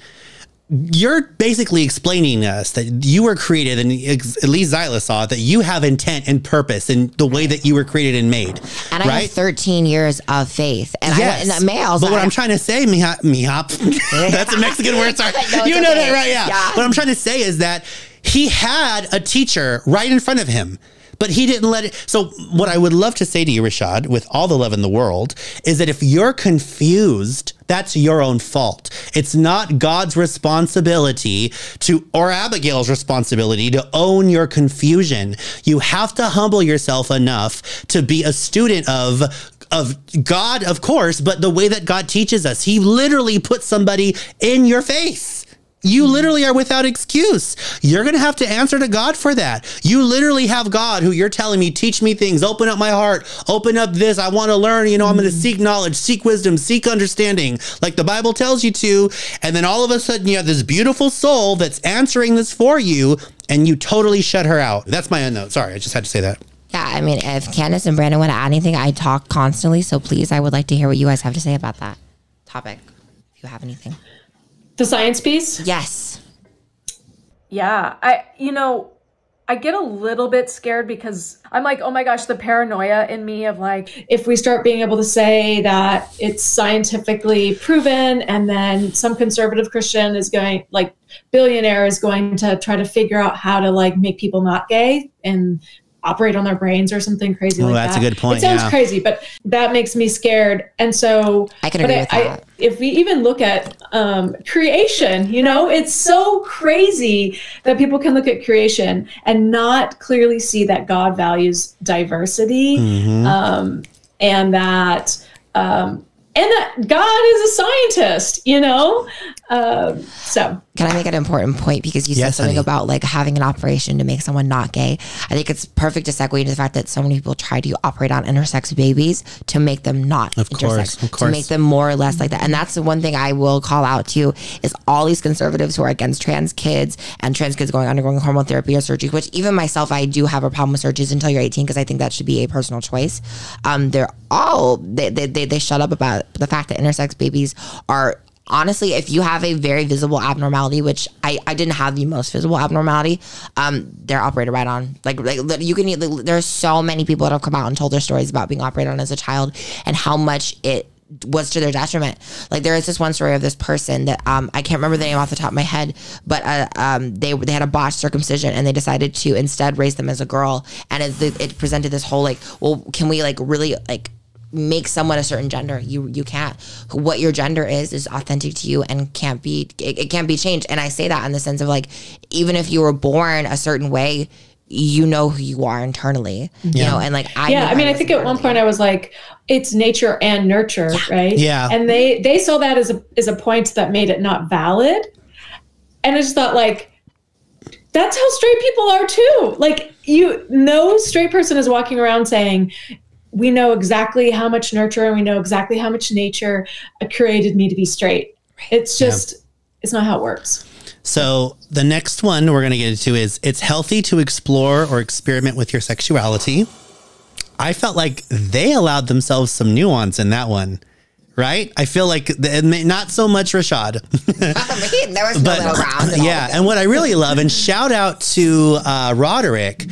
You're basically explaining to us that you were created, and at least Zyla saw that you have intent and purpose in the way that you were created and made.
And I have 13 years of faith. And
yes. But what I'm trying to say, mihap, that's a Mexican word, sorry. No, you know okay. That, right? Yeah. What I'm trying to say is that he had a teacher right in front of him, but he didn't let it. So what I would love to say to you, Rashad, with all the love in the world, is that if you're confused, that's your own fault. It's not God's responsibility or Abigail's responsibility to own your confusion. You have to humble yourself enough to be a student of God, of course, but the way that God teaches us. He literally put somebody in your face. You literally are without excuse. You're going to have to answer to God for that. You literally have God who you're telling me, teach me things, open up my heart, open up this. I want to learn, you know, I'm going to seek knowledge, seek wisdom, seek understanding, like the Bible tells you to. And then all of a sudden you have this beautiful soul that's answering this for you, and you totally shut her out. That's my end note. Sorry, I just had to say that.
Yeah, I mean, if Candice and Brandon want to add anything, I talk constantly. So please, I would like to hear what you guys have to say about that topic, if you have anything.
The science piece?
Yes.
Yeah. I get a little bit scared because I'm like, oh my gosh, the paranoia in me of like, if we start being able to say that it's scientifically proven, and then some conservative Christian is going, like billionaire is going to try to figure out how to like make people not gay and operate on their brains or something crazy like that.
That's a good point.
It sounds crazy, but that makes me scared. And so
I can agree with that.
If we even look at creation, you know, it's so crazy that people can look at creation and not clearly see that God values diversity, and that God is a scientist, you know? So
can I make an important point? Because you said something about like having an operation to make someone not gay. I think it's perfect to segue into the fact that so many people try to operate on intersex babies to make them not intersex, to make them more or less like that. And that's the one thing I will call out to is all these conservatives who are against trans kids and trans kids undergoing hormone therapy or surgery, which even myself, I do have a problem with surgeries until you're 18 because I think that should be a personal choice. They're all, they shut up about the fact that intersex babies are, honestly, if you have a very visible abnormality, which I didn't have the most visible abnormality, they're operated right on. Like you can, there's so many people that have come out and told their stories about being operated on as a child and how much it was to their detriment. Like there is this one story of this person that I can't remember the name off the top of my head, but they had a botched circumcision and they decided to instead raise them as a girl, and it presented this whole like, well, can we like really like make someone a certain gender? You can't. What your gender is authentic to you and can't be changed. And I say that in the sense of like, even if you were born a certain way, you know who you are internally, you know, and like
I think at one point I was like, it's nature and nurture, right?
Yeah.
And they saw that as a point that made it not valid. And I just thought like, that's how straight people are too. Like no straight person is walking around saying, we know exactly how much nurture and we know exactly how much nature created me to be straight. It's just, it's not how it works.
So the next one we're going to get into is it's healthy to explore or experiment with your sexuality. I felt like they allowed themselves some nuance in that one. Right? I feel like not so much Rashad.
There was no middle ground.
Yeah. And what I really love, and shout out to Roderick,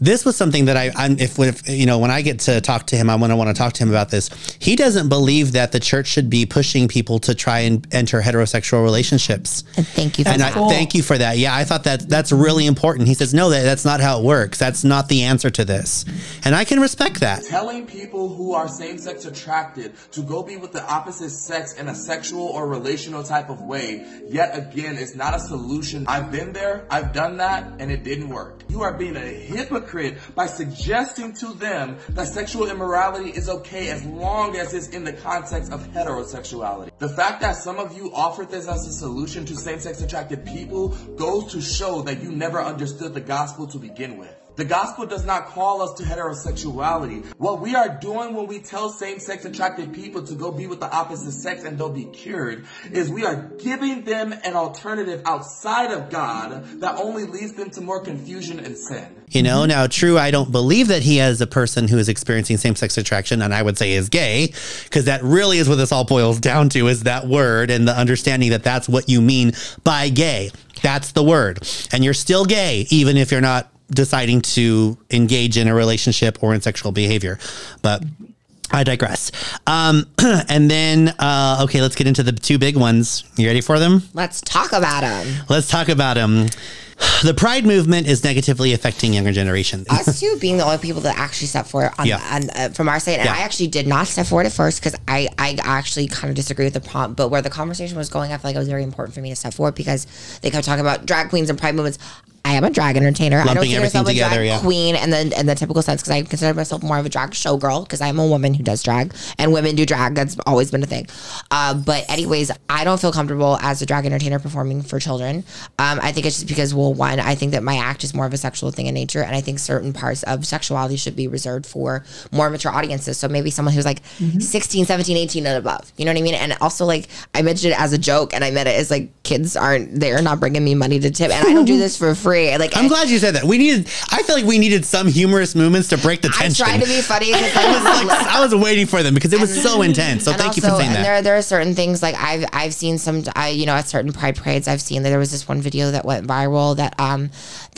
this was something that if you know, when I get to talk to him, I want to talk to him about this. He doesn't believe that the church should be pushing people to try and enter heterosexual relationships.
And thank you for that.
Thank you for that. Yeah, I thought that's really important. He says, no, that's not how it works. That's not the answer to this. And I can respect that.
Telling people who are same-sex attracted to go be with the opposite sex in a sexual or relational type of way, yet again, it's not a solution. I've been there, I've done that, and it didn't work. You are being a hypocrite by suggesting to them that sexual immorality is okay as long as it's in the context of heterosexuality. The fact that some of you offered this as a solution to same-sex attracted people goes to show that you never understood the gospel to begin with. The gospel does not call us to heterosexuality. What we are doing when we tell same-sex attracted people to go be with the opposite sex and they'll be cured is we are giving them an alternative outside of God that only leads them to more confusion and sin.
You know, now true, I don't believe that he has a person who is experiencing same-sex attraction, and I would say is gay, because that really is what this all boils down to, is that word and the understanding that that's what you mean by gay. That's the word. And you're still gay, even if you're not deciding to engage in a relationship or in sexual behavior. But I digress. And then, okay, let's get into the two big ones. You ready for them?
Let's talk about them.
Let's talk about them. The Pride movement is negatively affecting younger generations.
Us two being the only people that actually step forward from our side. And I actually did not step forward at first because I actually kind of disagree with the prompt. But where the conversation was going, I feel like it was very important for me to step forward because they kept talking about drag queens and Pride movements. I am a drag entertainer. I don't see myself a drag queen in the typical sense because I consider myself more of a drag showgirl because I'm a woman who does drag and women do drag. That's always been a thing. But anyways, I don't feel comfortable as a drag entertainer performing for children. I think it's just because, well, one, I think that my act is more of a sexual thing in nature, and I think certain parts of sexuality should be reserved for more mature audiences. So maybe someone who's like 16, 17, 18 and above. You know what I mean? And also, like, I mentioned it as a joke, and I meant it as like kids they're not bringing me money to tip, and I don't do this for free. Like,
I'm glad you said that. I feel like we needed some humorous movements to break the tension.
I tried to be funny.
I was waiting for them because it was so intense. So thank you for saying that.
There are certain things like I've seen some, at certain Pride parades, I've seen that there was this one video that went viral that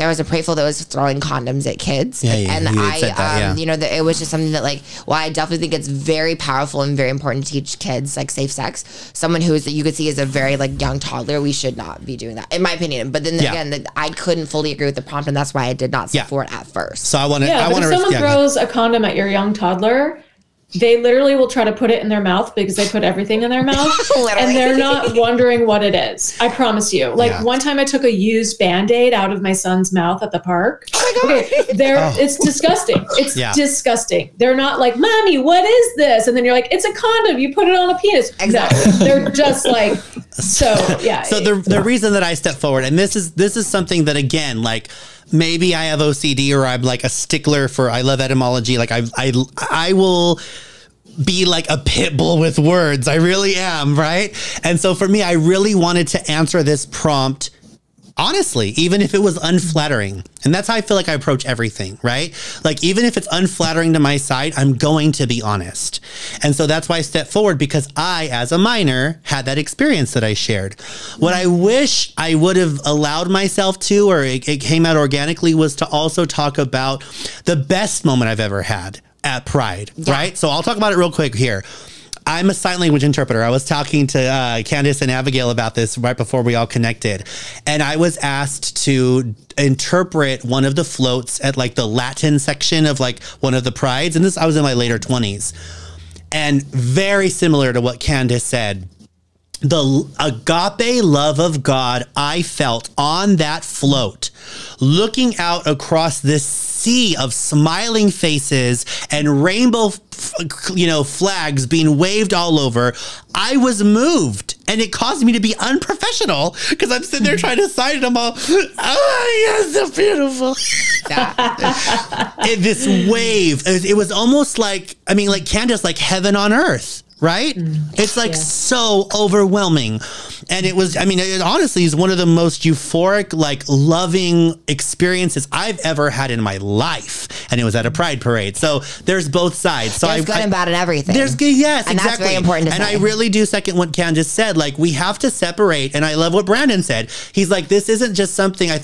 there was a prateful that was throwing condoms at kids.
Yeah,
and you know, it was just something that like, well, I definitely think it's very powerful and very important to teach kids like safe sex. Someone who is that you could see as a very like young toddler, we should not be doing that, in my opinion. But then again, I couldn't fully agree with the prompt, and that's why I did not step forward at first.
So I want to.
Yeah, but if someone throws a condom at your young toddler, they literally will try to put it in their mouth because they put everything in their mouth and they're not wondering what it is. I promise you. Like one time I took a used Band-Aid out of my son's mouth at the park. Oh my God. Okay, it's disgusting. It's disgusting. They're not like, Mommy, what is this? And then you're like, it's a condom. You put it on a penis. Exactly. They're just like, so yeah.
So the reason that I step forward, and this is something that, again, like, maybe I have OCD or I'm like a stickler for, I love etymology. Like I will be like a pit bull with words. I really am, right? And so for me, I really wanted to answer this prompt honestly, even if it was unflattering. And that's how I feel like I approach everything, right? Like, even if it's unflattering to my side, I'm going to be honest. And so that's why I stepped forward, because I, as a minor, had that experience that I shared. What I wish I would have allowed myself to, or it came out organically, was to also talk about the best moment I've ever had at Pride, right? So I'll talk about it real quick here. I'm a sign language interpreter. I was talking to Candice and Abigail about this right before we all connected. And I was asked to interpret one of the floats at like the Latin section of like one of the prides. And I was in my later 20s. And very similar to what Candice said, the agape love of God I felt on that float, looking out across this sea of smiling faces and rainbow, flags being waved all over. I was moved, and it caused me to be unprofessional because I'm sitting there trying to sign it. I'm all, oh yes, so beautiful. This wave, it was almost like, like Candice, like heaven on earth. Right? It's like so overwhelming. And it was, it honestly is one of the most euphoric, like loving experiences I've ever had in my life. And it was at a Pride parade. So there's both sides. So
there's good and bad in everything.
There's good, yes,
and
exactly.
That's very important to say.
And I really do second what Candice said. Like, we have to separate. And I love what Brandan said. He's like, this isn't just something, I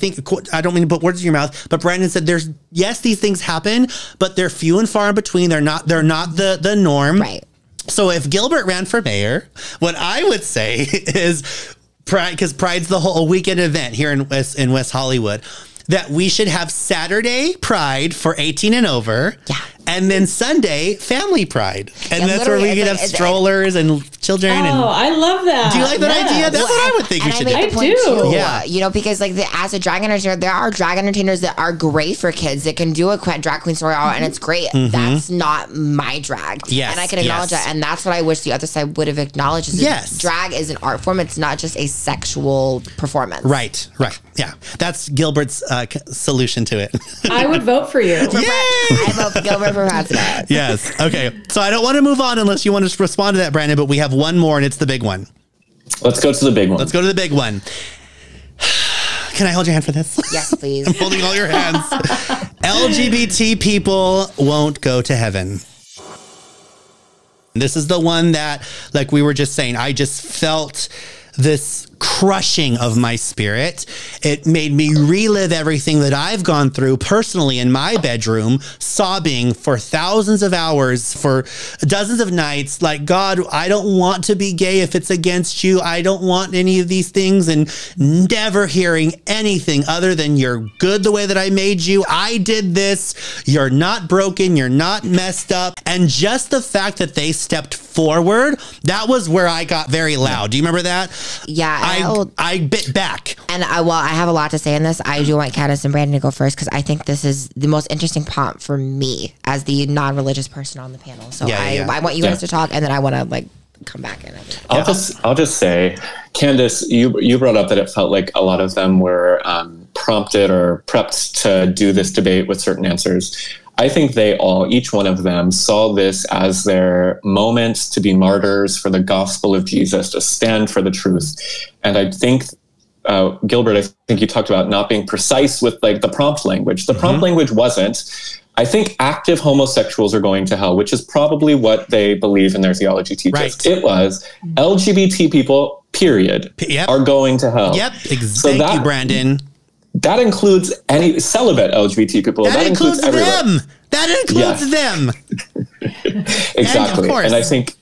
don't mean to put words in your mouth, but Brandan said yes, these things happen, but they're few and far in between. They're not the norm.
Right.
So if Gilbert ran for mayor, what I would say is, because Pride's the whole weekend event here in West Hollywood, that we should have Saturday Pride for 18 and over. Yeah. And then Sunday, Family Pride. And that's where we could have strollers and children.
I love that.
Do you like that idea? That's what I would think we should do.
I do. Yeah. Because like as a drag entertainer, there are drag entertainers that are great for kids that can do a drag queen story and it's great. Mm-hmm. That's not my drag.
Yes.
And I can acknowledge that. And that's what I wish the other side would have acknowledged. Is drag is an art form. It's not just a sexual performance.
Right. Yeah. That's Gilbert's solution to it.
I would vote for you.
I vote for Gilbert for president.
Yes. Okay. So I don't want to move on unless you want to respond to that, Brandan, but we have one more and it's the big one.
Let's go to the big one.
Let's go to the big one. Can I hold your hand for this?
Yes, please.
I'm holding all your hands. LGBT people won't go to heaven. This is the one that, like we were just saying, I just felt this crushing of my spirit. It made me relive everything that I've gone through personally in my bedroom, sobbing for thousands of hours, for dozens of nights. Like, God, I don't want to be gay if it's against you. I don't want any of these things, and never hearing anything other than you're good the way that I made you. I did this. You're not broken. You're not messed up. And just the fact that they stepped forward, that was where I got very loud. Do you remember that?
Yeah.
I bit back.
And I have a lot to say on this. I do want Candice and Brandan to go first because I think this is the most interesting prompt for me as the non-religious person on the panel. So I want you guys to talk, and then I want to come back in.
I'll just say, Candice, you brought up that it felt like a lot of them were prompted or prepped to do this debate with certain answers. I think each one of them saw this as their moment to be martyrs for the gospel of Jesus, to stand for the truth. And I think, Gilbert, I think you talked about not being precise with the prompt language. The prompt language wasn't. I think active homosexuals are going to hell, which is probably what they believe in their theology teaches. Right. It was LGBT people, period, are going to hell.
Yep. Thank you, Brandan.
that includes any celibate LGBT people.
That includes
everyone.
them. That includes them.
Exactly. And I think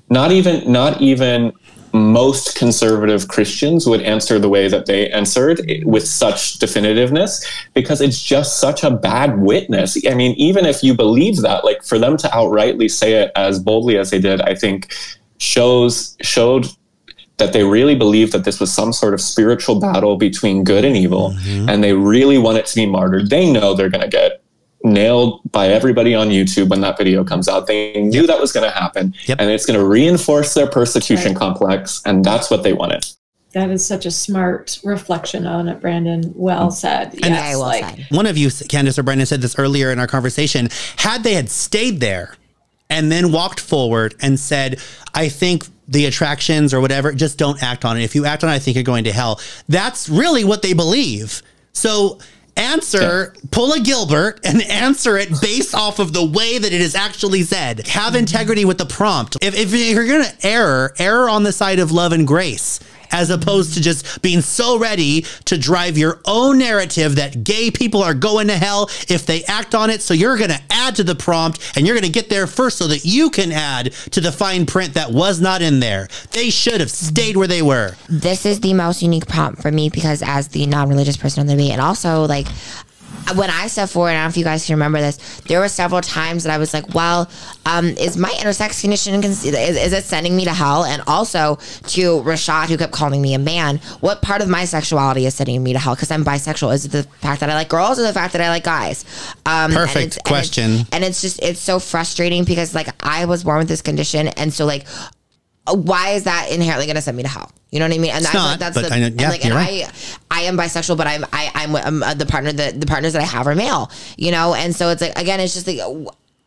not even most conservative Christians would answer the way that they answered with such definitiveness, because it's just such a bad witness. I mean, even if you believe that, like, for them to outrightly say it as boldly as they did, I think showed that they really believe that this was some sort of spiritual battle between good and evil, and they really want it to be martyred. They know they're going to get nailed by everybody on YouTube when that video comes out. They knew that was going to happen, and it's going to reinforce their persecution complex, and that's what they wanted.
That is such a smart reflection on it, Brandon. Well said.
And
yes,
well said.
One of you, Candice or Brandon, said this earlier in our conversation. Had they had stayed there and then walked forward and said, I think the attractions or whatever, just don't act on it. If you act on it, I think you're going to hell. That's really what they believe. So pull a Gilbert and answer it based off of the way that it is actually said. Have integrity with the prompt. If you're going to err on the side of love and grace, as opposed to just being so ready to drive your own narrative that gay people are going to hell if they act on it. So you're going to add to the prompt, and you're going to get there first so that you can add to the fine print that was not in there. They should have stayed where they were.
This is the most unique prompt for me, because as the non-religious person on the debate, and also like when I stepped forward, I don't know if you guys can remember this, there were several times that I was like, well, is my intersex condition, is it sending me to hell? And also to Rashad, who kept calling me a man, what part of my sexuality is sending me to hell? Because I'm bisexual. Is it the fact that I like girls or the fact that I like guys?
Perfect question.
And it's just, it's so frustrating, because like I was born with this condition. And so like, why is that inherently going to send me to hell? You know what I mean? And
it's not,
that's
but
the,
I know,
and like, and
right.
I am bisexual, but I'm the partners that I have are male, you know? And so it's like, again, it's just like,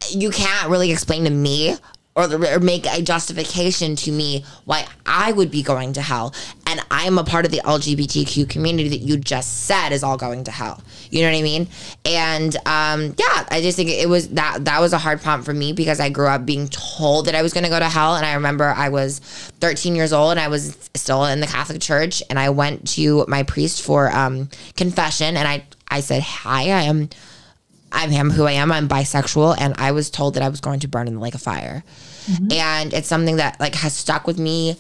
you can't really explain to me or make a justification to me why I would be going to hell. And I'm a part of the LGBTQ community that you just said is all going to hell. You know what I mean? And yeah, I just think it was that was a hard prompt for me, because I grew up being told that I was going to go to hell. And I remember I was 13 years old and I was still in the Catholic Church, and I went to my priest for confession, and I said, hi, I am who I am. I'm bisexual. And I was told that I was going to burn in the lake of fire. And it's something that like has stuck with me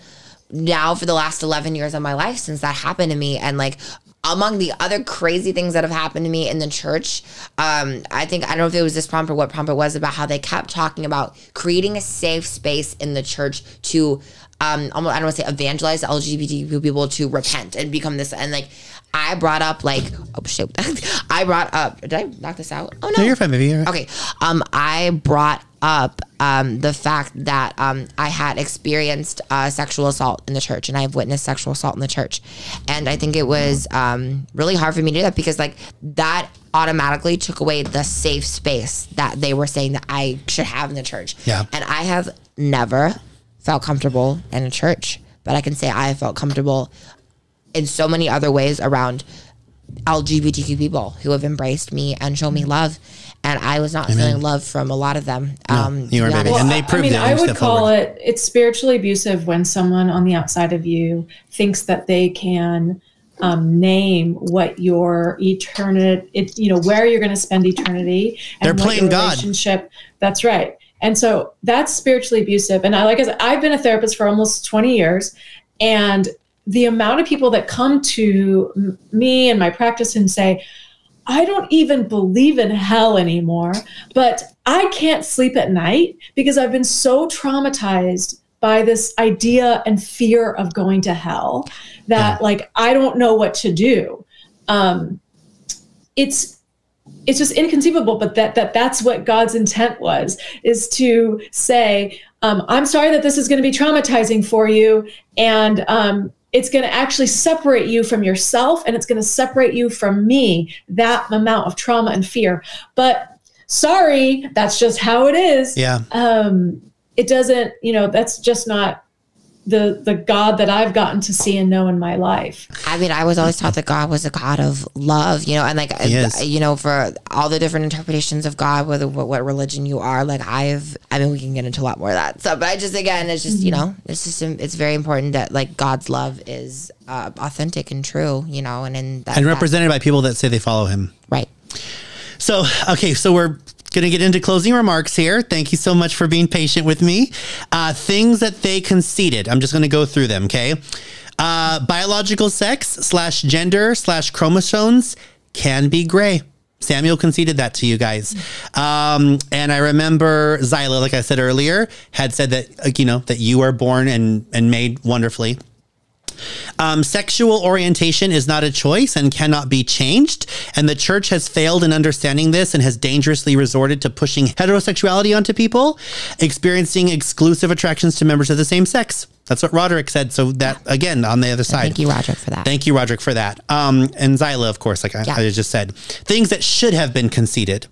now for the last 11 years of my life since that happened to me. And like, among the other crazy things that have happened to me in the church, I don't know if it was this prompt or what prompt it was, about how they kept talking about creating a safe space in the church to, I don't want to say evangelize LGBTQ people to repent and become this. And like, I brought up like, oh shit, did I knock this out? Oh no,
you're fine, baby. You're right.
Okay. I brought up the fact that I had experienced sexual assault in the church, and I have witnessed sexual assault in the church. And I think it was really hard for me to do that, because like that automatically took away the safe space that they were saying that I should have in the church.
Yeah.
And I have never felt comfortable in a church, but I can say I felt comfortable in so many other ways around LGBTQ people who have embraced me and shown me love. And I was not feeling love from a lot of them.
You were, baby. And they proved it.
I would call it's spiritually abusive when someone on the outside of you thinks that they can name what your eternity, where you're going to spend eternity. And
they're playing God.
Relationship. That's right. And so that's spiritually abusive. And like I said, I've been a therapist for almost 20 years. And the amount of people that come to me and my practice and say, I don't even believe in hell anymore, but I can't sleep at night because I've been so traumatized by this idea and fear of going to hell that like, I don't know what to do. It's just inconceivable, but that's what God's intent was, is to say, I'm sorry that this is going to be traumatizing for you. And, it's going to actually separate you from yourself, and it's going to separate you from me, that amount of trauma and fear. But sorry, that's just how it is.
Yeah.
It doesn't, that's just not the God that I've gotten to see and know in my life.
I mean, I was always taught that God was a God of love, you know, and like, you know, for all the different interpretations of God, whether what religion you are, like I mean, we can get into a lot more of that stuff, but I just, again, it's just, you know, it's very important that like God's love is authentic and true, you know, and
represented by people that say they follow him.
Right.
So, okay, so we're going to get into closing remarks here. Thank you so much for being patient with me. Things that they conceded. I'm just going to go through them, okay? Biological sex / gender / chromosomes can be gray. Samuel conceded that to you guys. And I remember Zyla, like I said earlier, had said that, you know, that you are born and made wonderfully. Sexual orientation is not a choice and cannot be changed. And the church has failed in understanding this and has dangerously resorted to pushing heterosexuality onto people, experiencing exclusive attractions to members of the same sex. That's what Roderick said. So that, again, on the other side.
Thank you, Roderick, for that.
Thank you, Roderick, for that. And Zyla, of course, like I just said. Things that should have been conceded.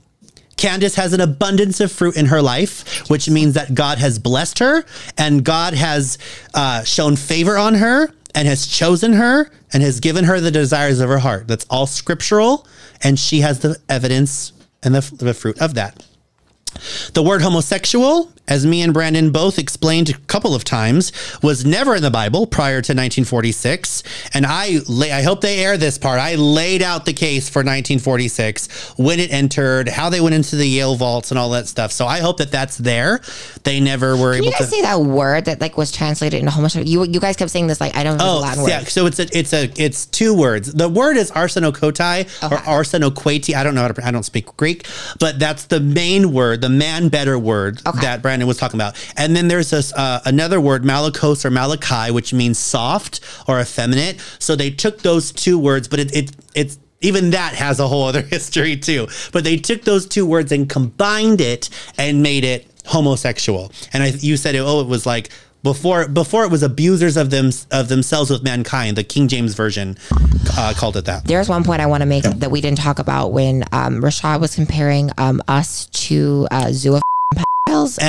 Candice has an abundance of fruit in her life, which means that God has blessed her and God has shown favor on her and has chosen her and has given her the desires of her heart. That's all scriptural, and she has the evidence and the fruit of that. The word homosexual, as me and Brandon both explained a couple of times, was never in the Bible prior to 1946. And I hope they air this part. I laid out the case for 1946, when it entered, how they went into the Yale vaults and all that stuff. So I hope that that's there. They never were able to.
Can you guys say that word that like was translated into homosexual? You guys kept saying this, like, I don't know the Latin word.
Yeah, so it's two words. The word is arsenokotai or arsenoquati. I don't know how to, I don't speak Greek, but that's the main word, the man better word that Brandon was talking about. And then there's this another word, malakos or malachi, which means soft or effeminate. So they took those two words, but it's even that has a whole other history too. But they took those two words and combined it and made it homosexual. And you said, it was like before it was abusers of themselves with mankind. The King James version called it that.
There's one point I want to make that we didn't talk about when Rashad was comparing us to zoo of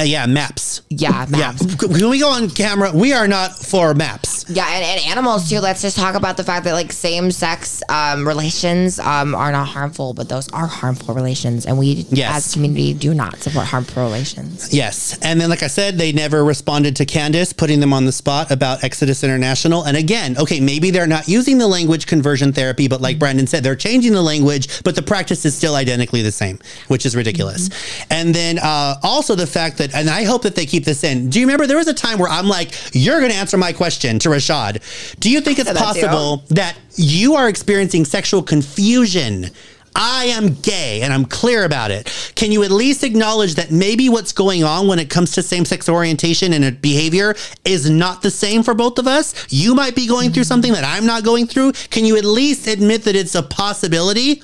yeah, maps.
Yeah, maps.
Yeah. When we go on camera, we are not for maps.
Yeah, and animals too. Let's just talk about the fact that like same-sex relations are not harmful, but those are harmful relations, and we as a community do not support harmful relations.
Yes, and then like I said, they never responded to Candice putting them on the spot about Exodus International. And again, okay, maybe they're not using the language conversion therapy, but like Brandon said, they're changing the language, but the practice is still identically the same, which is ridiculous. And then also the fact that, and I hope that they keep this in. Do you remember there was a time where I'm like, you're going to answer my question to Rashad. Do you think it's possible that you are experiencing sexual confusion? I am gay and I'm clear about it. Can you at least acknowledge that maybe what's going on when it comes to same-sex orientation and behavior is not the same for both of us? You might be going through something that I'm not going through. Can you at least admit that it's a possibility?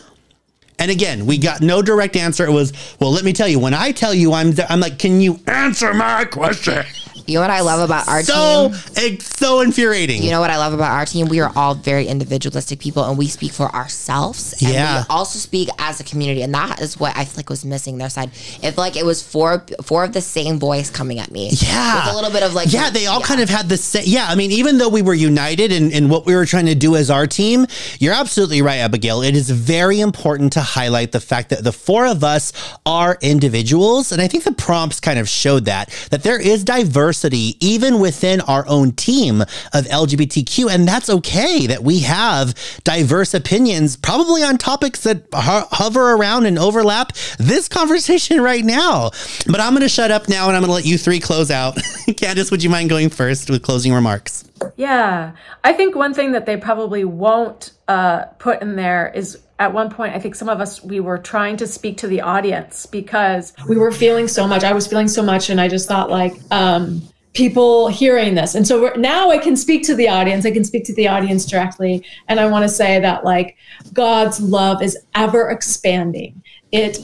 And again, we got no direct answer. It was, well, let me tell you, when I tell you, I'm like, can you answer my question?
You know what I love about our team?
It's so infuriating.
You know what I love about our team? We are all very individualistic people, and we speak for ourselves. And we also speak as a community, and that is what I feel like was missing their side. If like it was four of the same voice coming at me.
Yeah.
With a little bit of like.
Yeah, they all kind of had the same. Yeah, I mean, even though we were united in what we were trying to do as our team, you're absolutely right, Abigail. It is very important to highlight the fact that the four of us are individuals. And I think the prompts kind of showed that there is diversity even within our own team of LGBTQ. And that's okay that we have diverse opinions, probably on topics that hover around and overlap this conversation right now. But I'm going to shut up now and I'm going to let you three close out. Candice, would you mind going first with closing remarks?
Yeah, I think one thing that they probably won't put in there is at one point, I think some of us, we were trying to speak to the audience because we were feeling so much. I was feeling so much. And I just thought like, people hearing this. And so now I can speak to the audience. I can speak to the audience directly. And I want to say that like God's love is ever expanding. It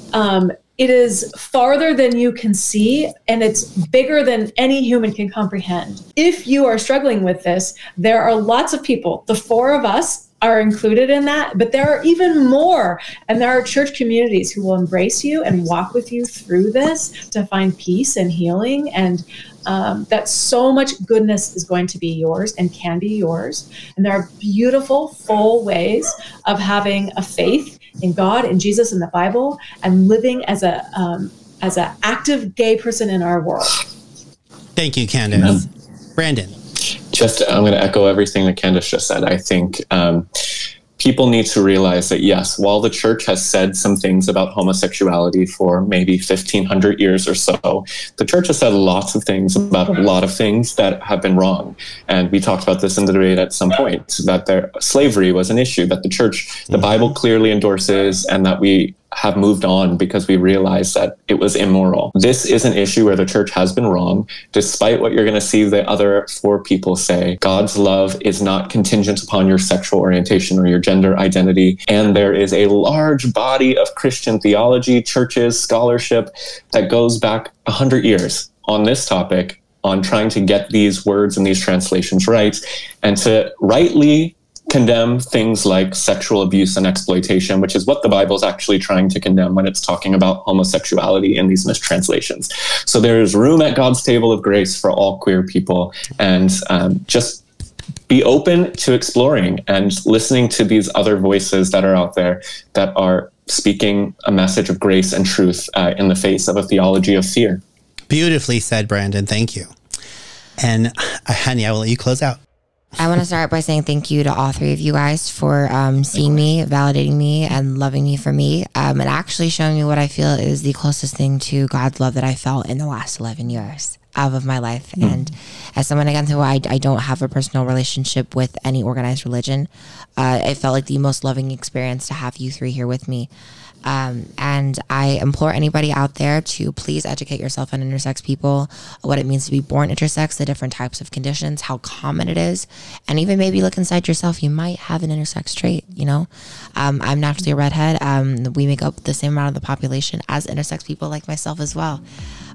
is farther than you can see, and it's bigger than any human can comprehend. If you are struggling with this, there are lots of people, the four of us, are included in that, but there are even more. And there are church communities who will embrace you and walk with you through this to find peace and healing. And that so much goodness is going to be yours and can be yours. And there are beautiful, full ways of having a faith in God and Jesus and the Bible and living as an active gay person in our world.
Thank you, Candice. Brandon.
I'm going to echo everything that Candice just said. I think people need to realize that, yes, while the church has said some things about homosexuality for maybe 1,500 years or so, the church has said lots of things about a lot of things that have been wrong. And we talked about this in the debate at some point, that slavery was an issue that the church, the Bible clearly endorses, and that we have moved on because we realized that it was immoral. This is an issue where the church has been wrong, despite what you're going to see the other four people say. God's love is not contingent upon your sexual orientation or your gender identity. And there is a large body of Christian theology, churches, scholarship that goes back 100 years on this topic, on trying to get these words and these translations right, and to rightly condemn things like sexual abuse and exploitation, which is what the Bible is actually trying to condemn when it's talking about homosexuality in these mistranslations. So there is room at God's table of grace for all queer people, and just be open to exploring and listening to these other voices that are out there that are speaking a message of grace and truth in the face of a theology of fear.
Beautifully said, Brandon. Thank you. And Honey, I will let you close out.
I want to start by saying thank you to all three of you guys for seeing me, validating me, and loving me for me, and actually showing me what I feel is the closest thing to God's love that I felt in the last 11 years of my life. And as someone, again, who I don't have a personal relationship with any organized religion, it felt like the most loving experience to have you three here with me. And I implore anybody out there to please educate yourself on intersex people, what it means to be born intersex, the different types of conditions, how common it is, and even maybe look inside yourself. You might have an intersex trait, you know. I'm naturally a redhead. We make up the same amount of the population as intersex people like myself as well.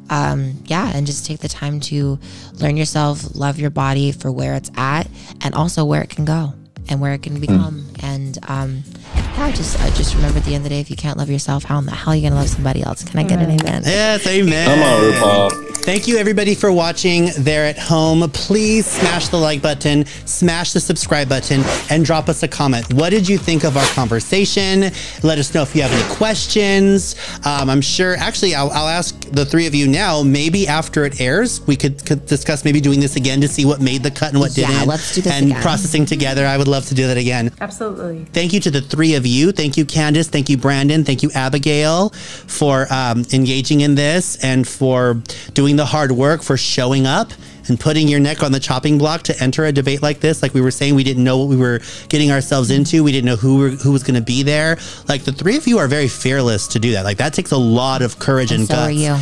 Yeah, and just take the time to learn yourself, love your body for where it's at, and also where it can go and where it can become. And yeah, just remember, at the end of the day, if you can't love yourself, how in the hell are you gonna love somebody else? Can I get an amen?
Yes, amen.
Come on, RuPaul.
Thank you, everybody, for watching there at home. Please smash the like button, smash the subscribe button, and drop us a comment. What did you think of our conversation? Let us know if you have any questions. I'm sure, actually, I'll ask the three of you now, maybe after it airs, we could discuss maybe doing this again to see what made the cut and what didn't.
Yeah, let's do this
and
again.
Processing together. I would love to do that again.
Absolutely.
Thank you to the three of you. Thank you, Candice. Thank you, Brandon. Thank you, Abigail, for engaging in this and for doing the hard work, for showing up and putting your neck on the chopping block to enter a debate like this. Like we were saying, we didn't know what we were getting ourselves into. We didn't know who was going to be there. Like the three of you are very fearless to do that. Like that takes a lot of courage and guts.
So are you.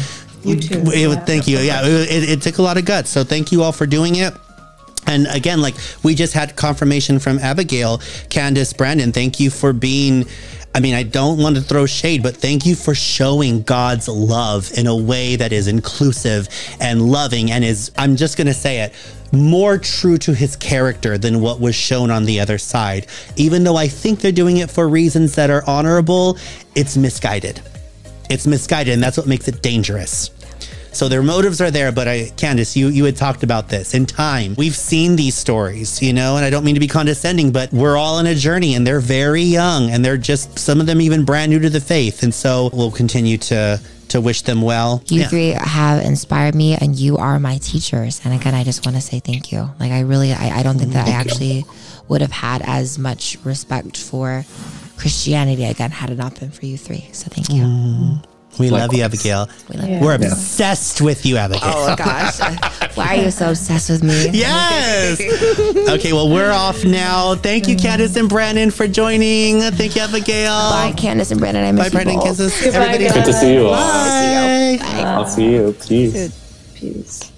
You too.
Thank you. Yeah, it took a lot of guts. So thank you all for doing it. And again, like we just had confirmation from Abigail, Candice, Brandon. Thank you for being, I mean, I don't want to throw shade, but thank you for showing God's love in a way that is inclusive and loving and is, I'm just going to say it, more true to his character than what was shown on the other side. Even though I think they're doing it for reasons that are honorable, it's misguided. It's misguided, and that's what makes it dangerous. So their motives are there, but Candice, you had talked about this. In time, we've seen these stories, you know, and I don't mean to be condescending, but we're all on a journey, and they're very young, and they're just, some of them even brand new to the faith. And so we'll continue to wish them well.
You three have inspired me, and you are my teachers. And again, I just want to say thank you. Like I don't think that I actually would have had as much respect for Christianity again had it not been for you three. So thank you.
We love you, Abigail. We're obsessed with you, Abigail.
Oh, gosh. Why are you so obsessed with me?
Yes. Okay, well, we're off now. Thank you, Candice and Brandon, for joining. Thank you, Abigail.
Bye, Candice and Brandon. I miss you
Brandon,
both.
kisses.
Goodbye,
Everybody.
Good to see you all.
Bye.
Bye.
I'll see you. Peace.
Peace.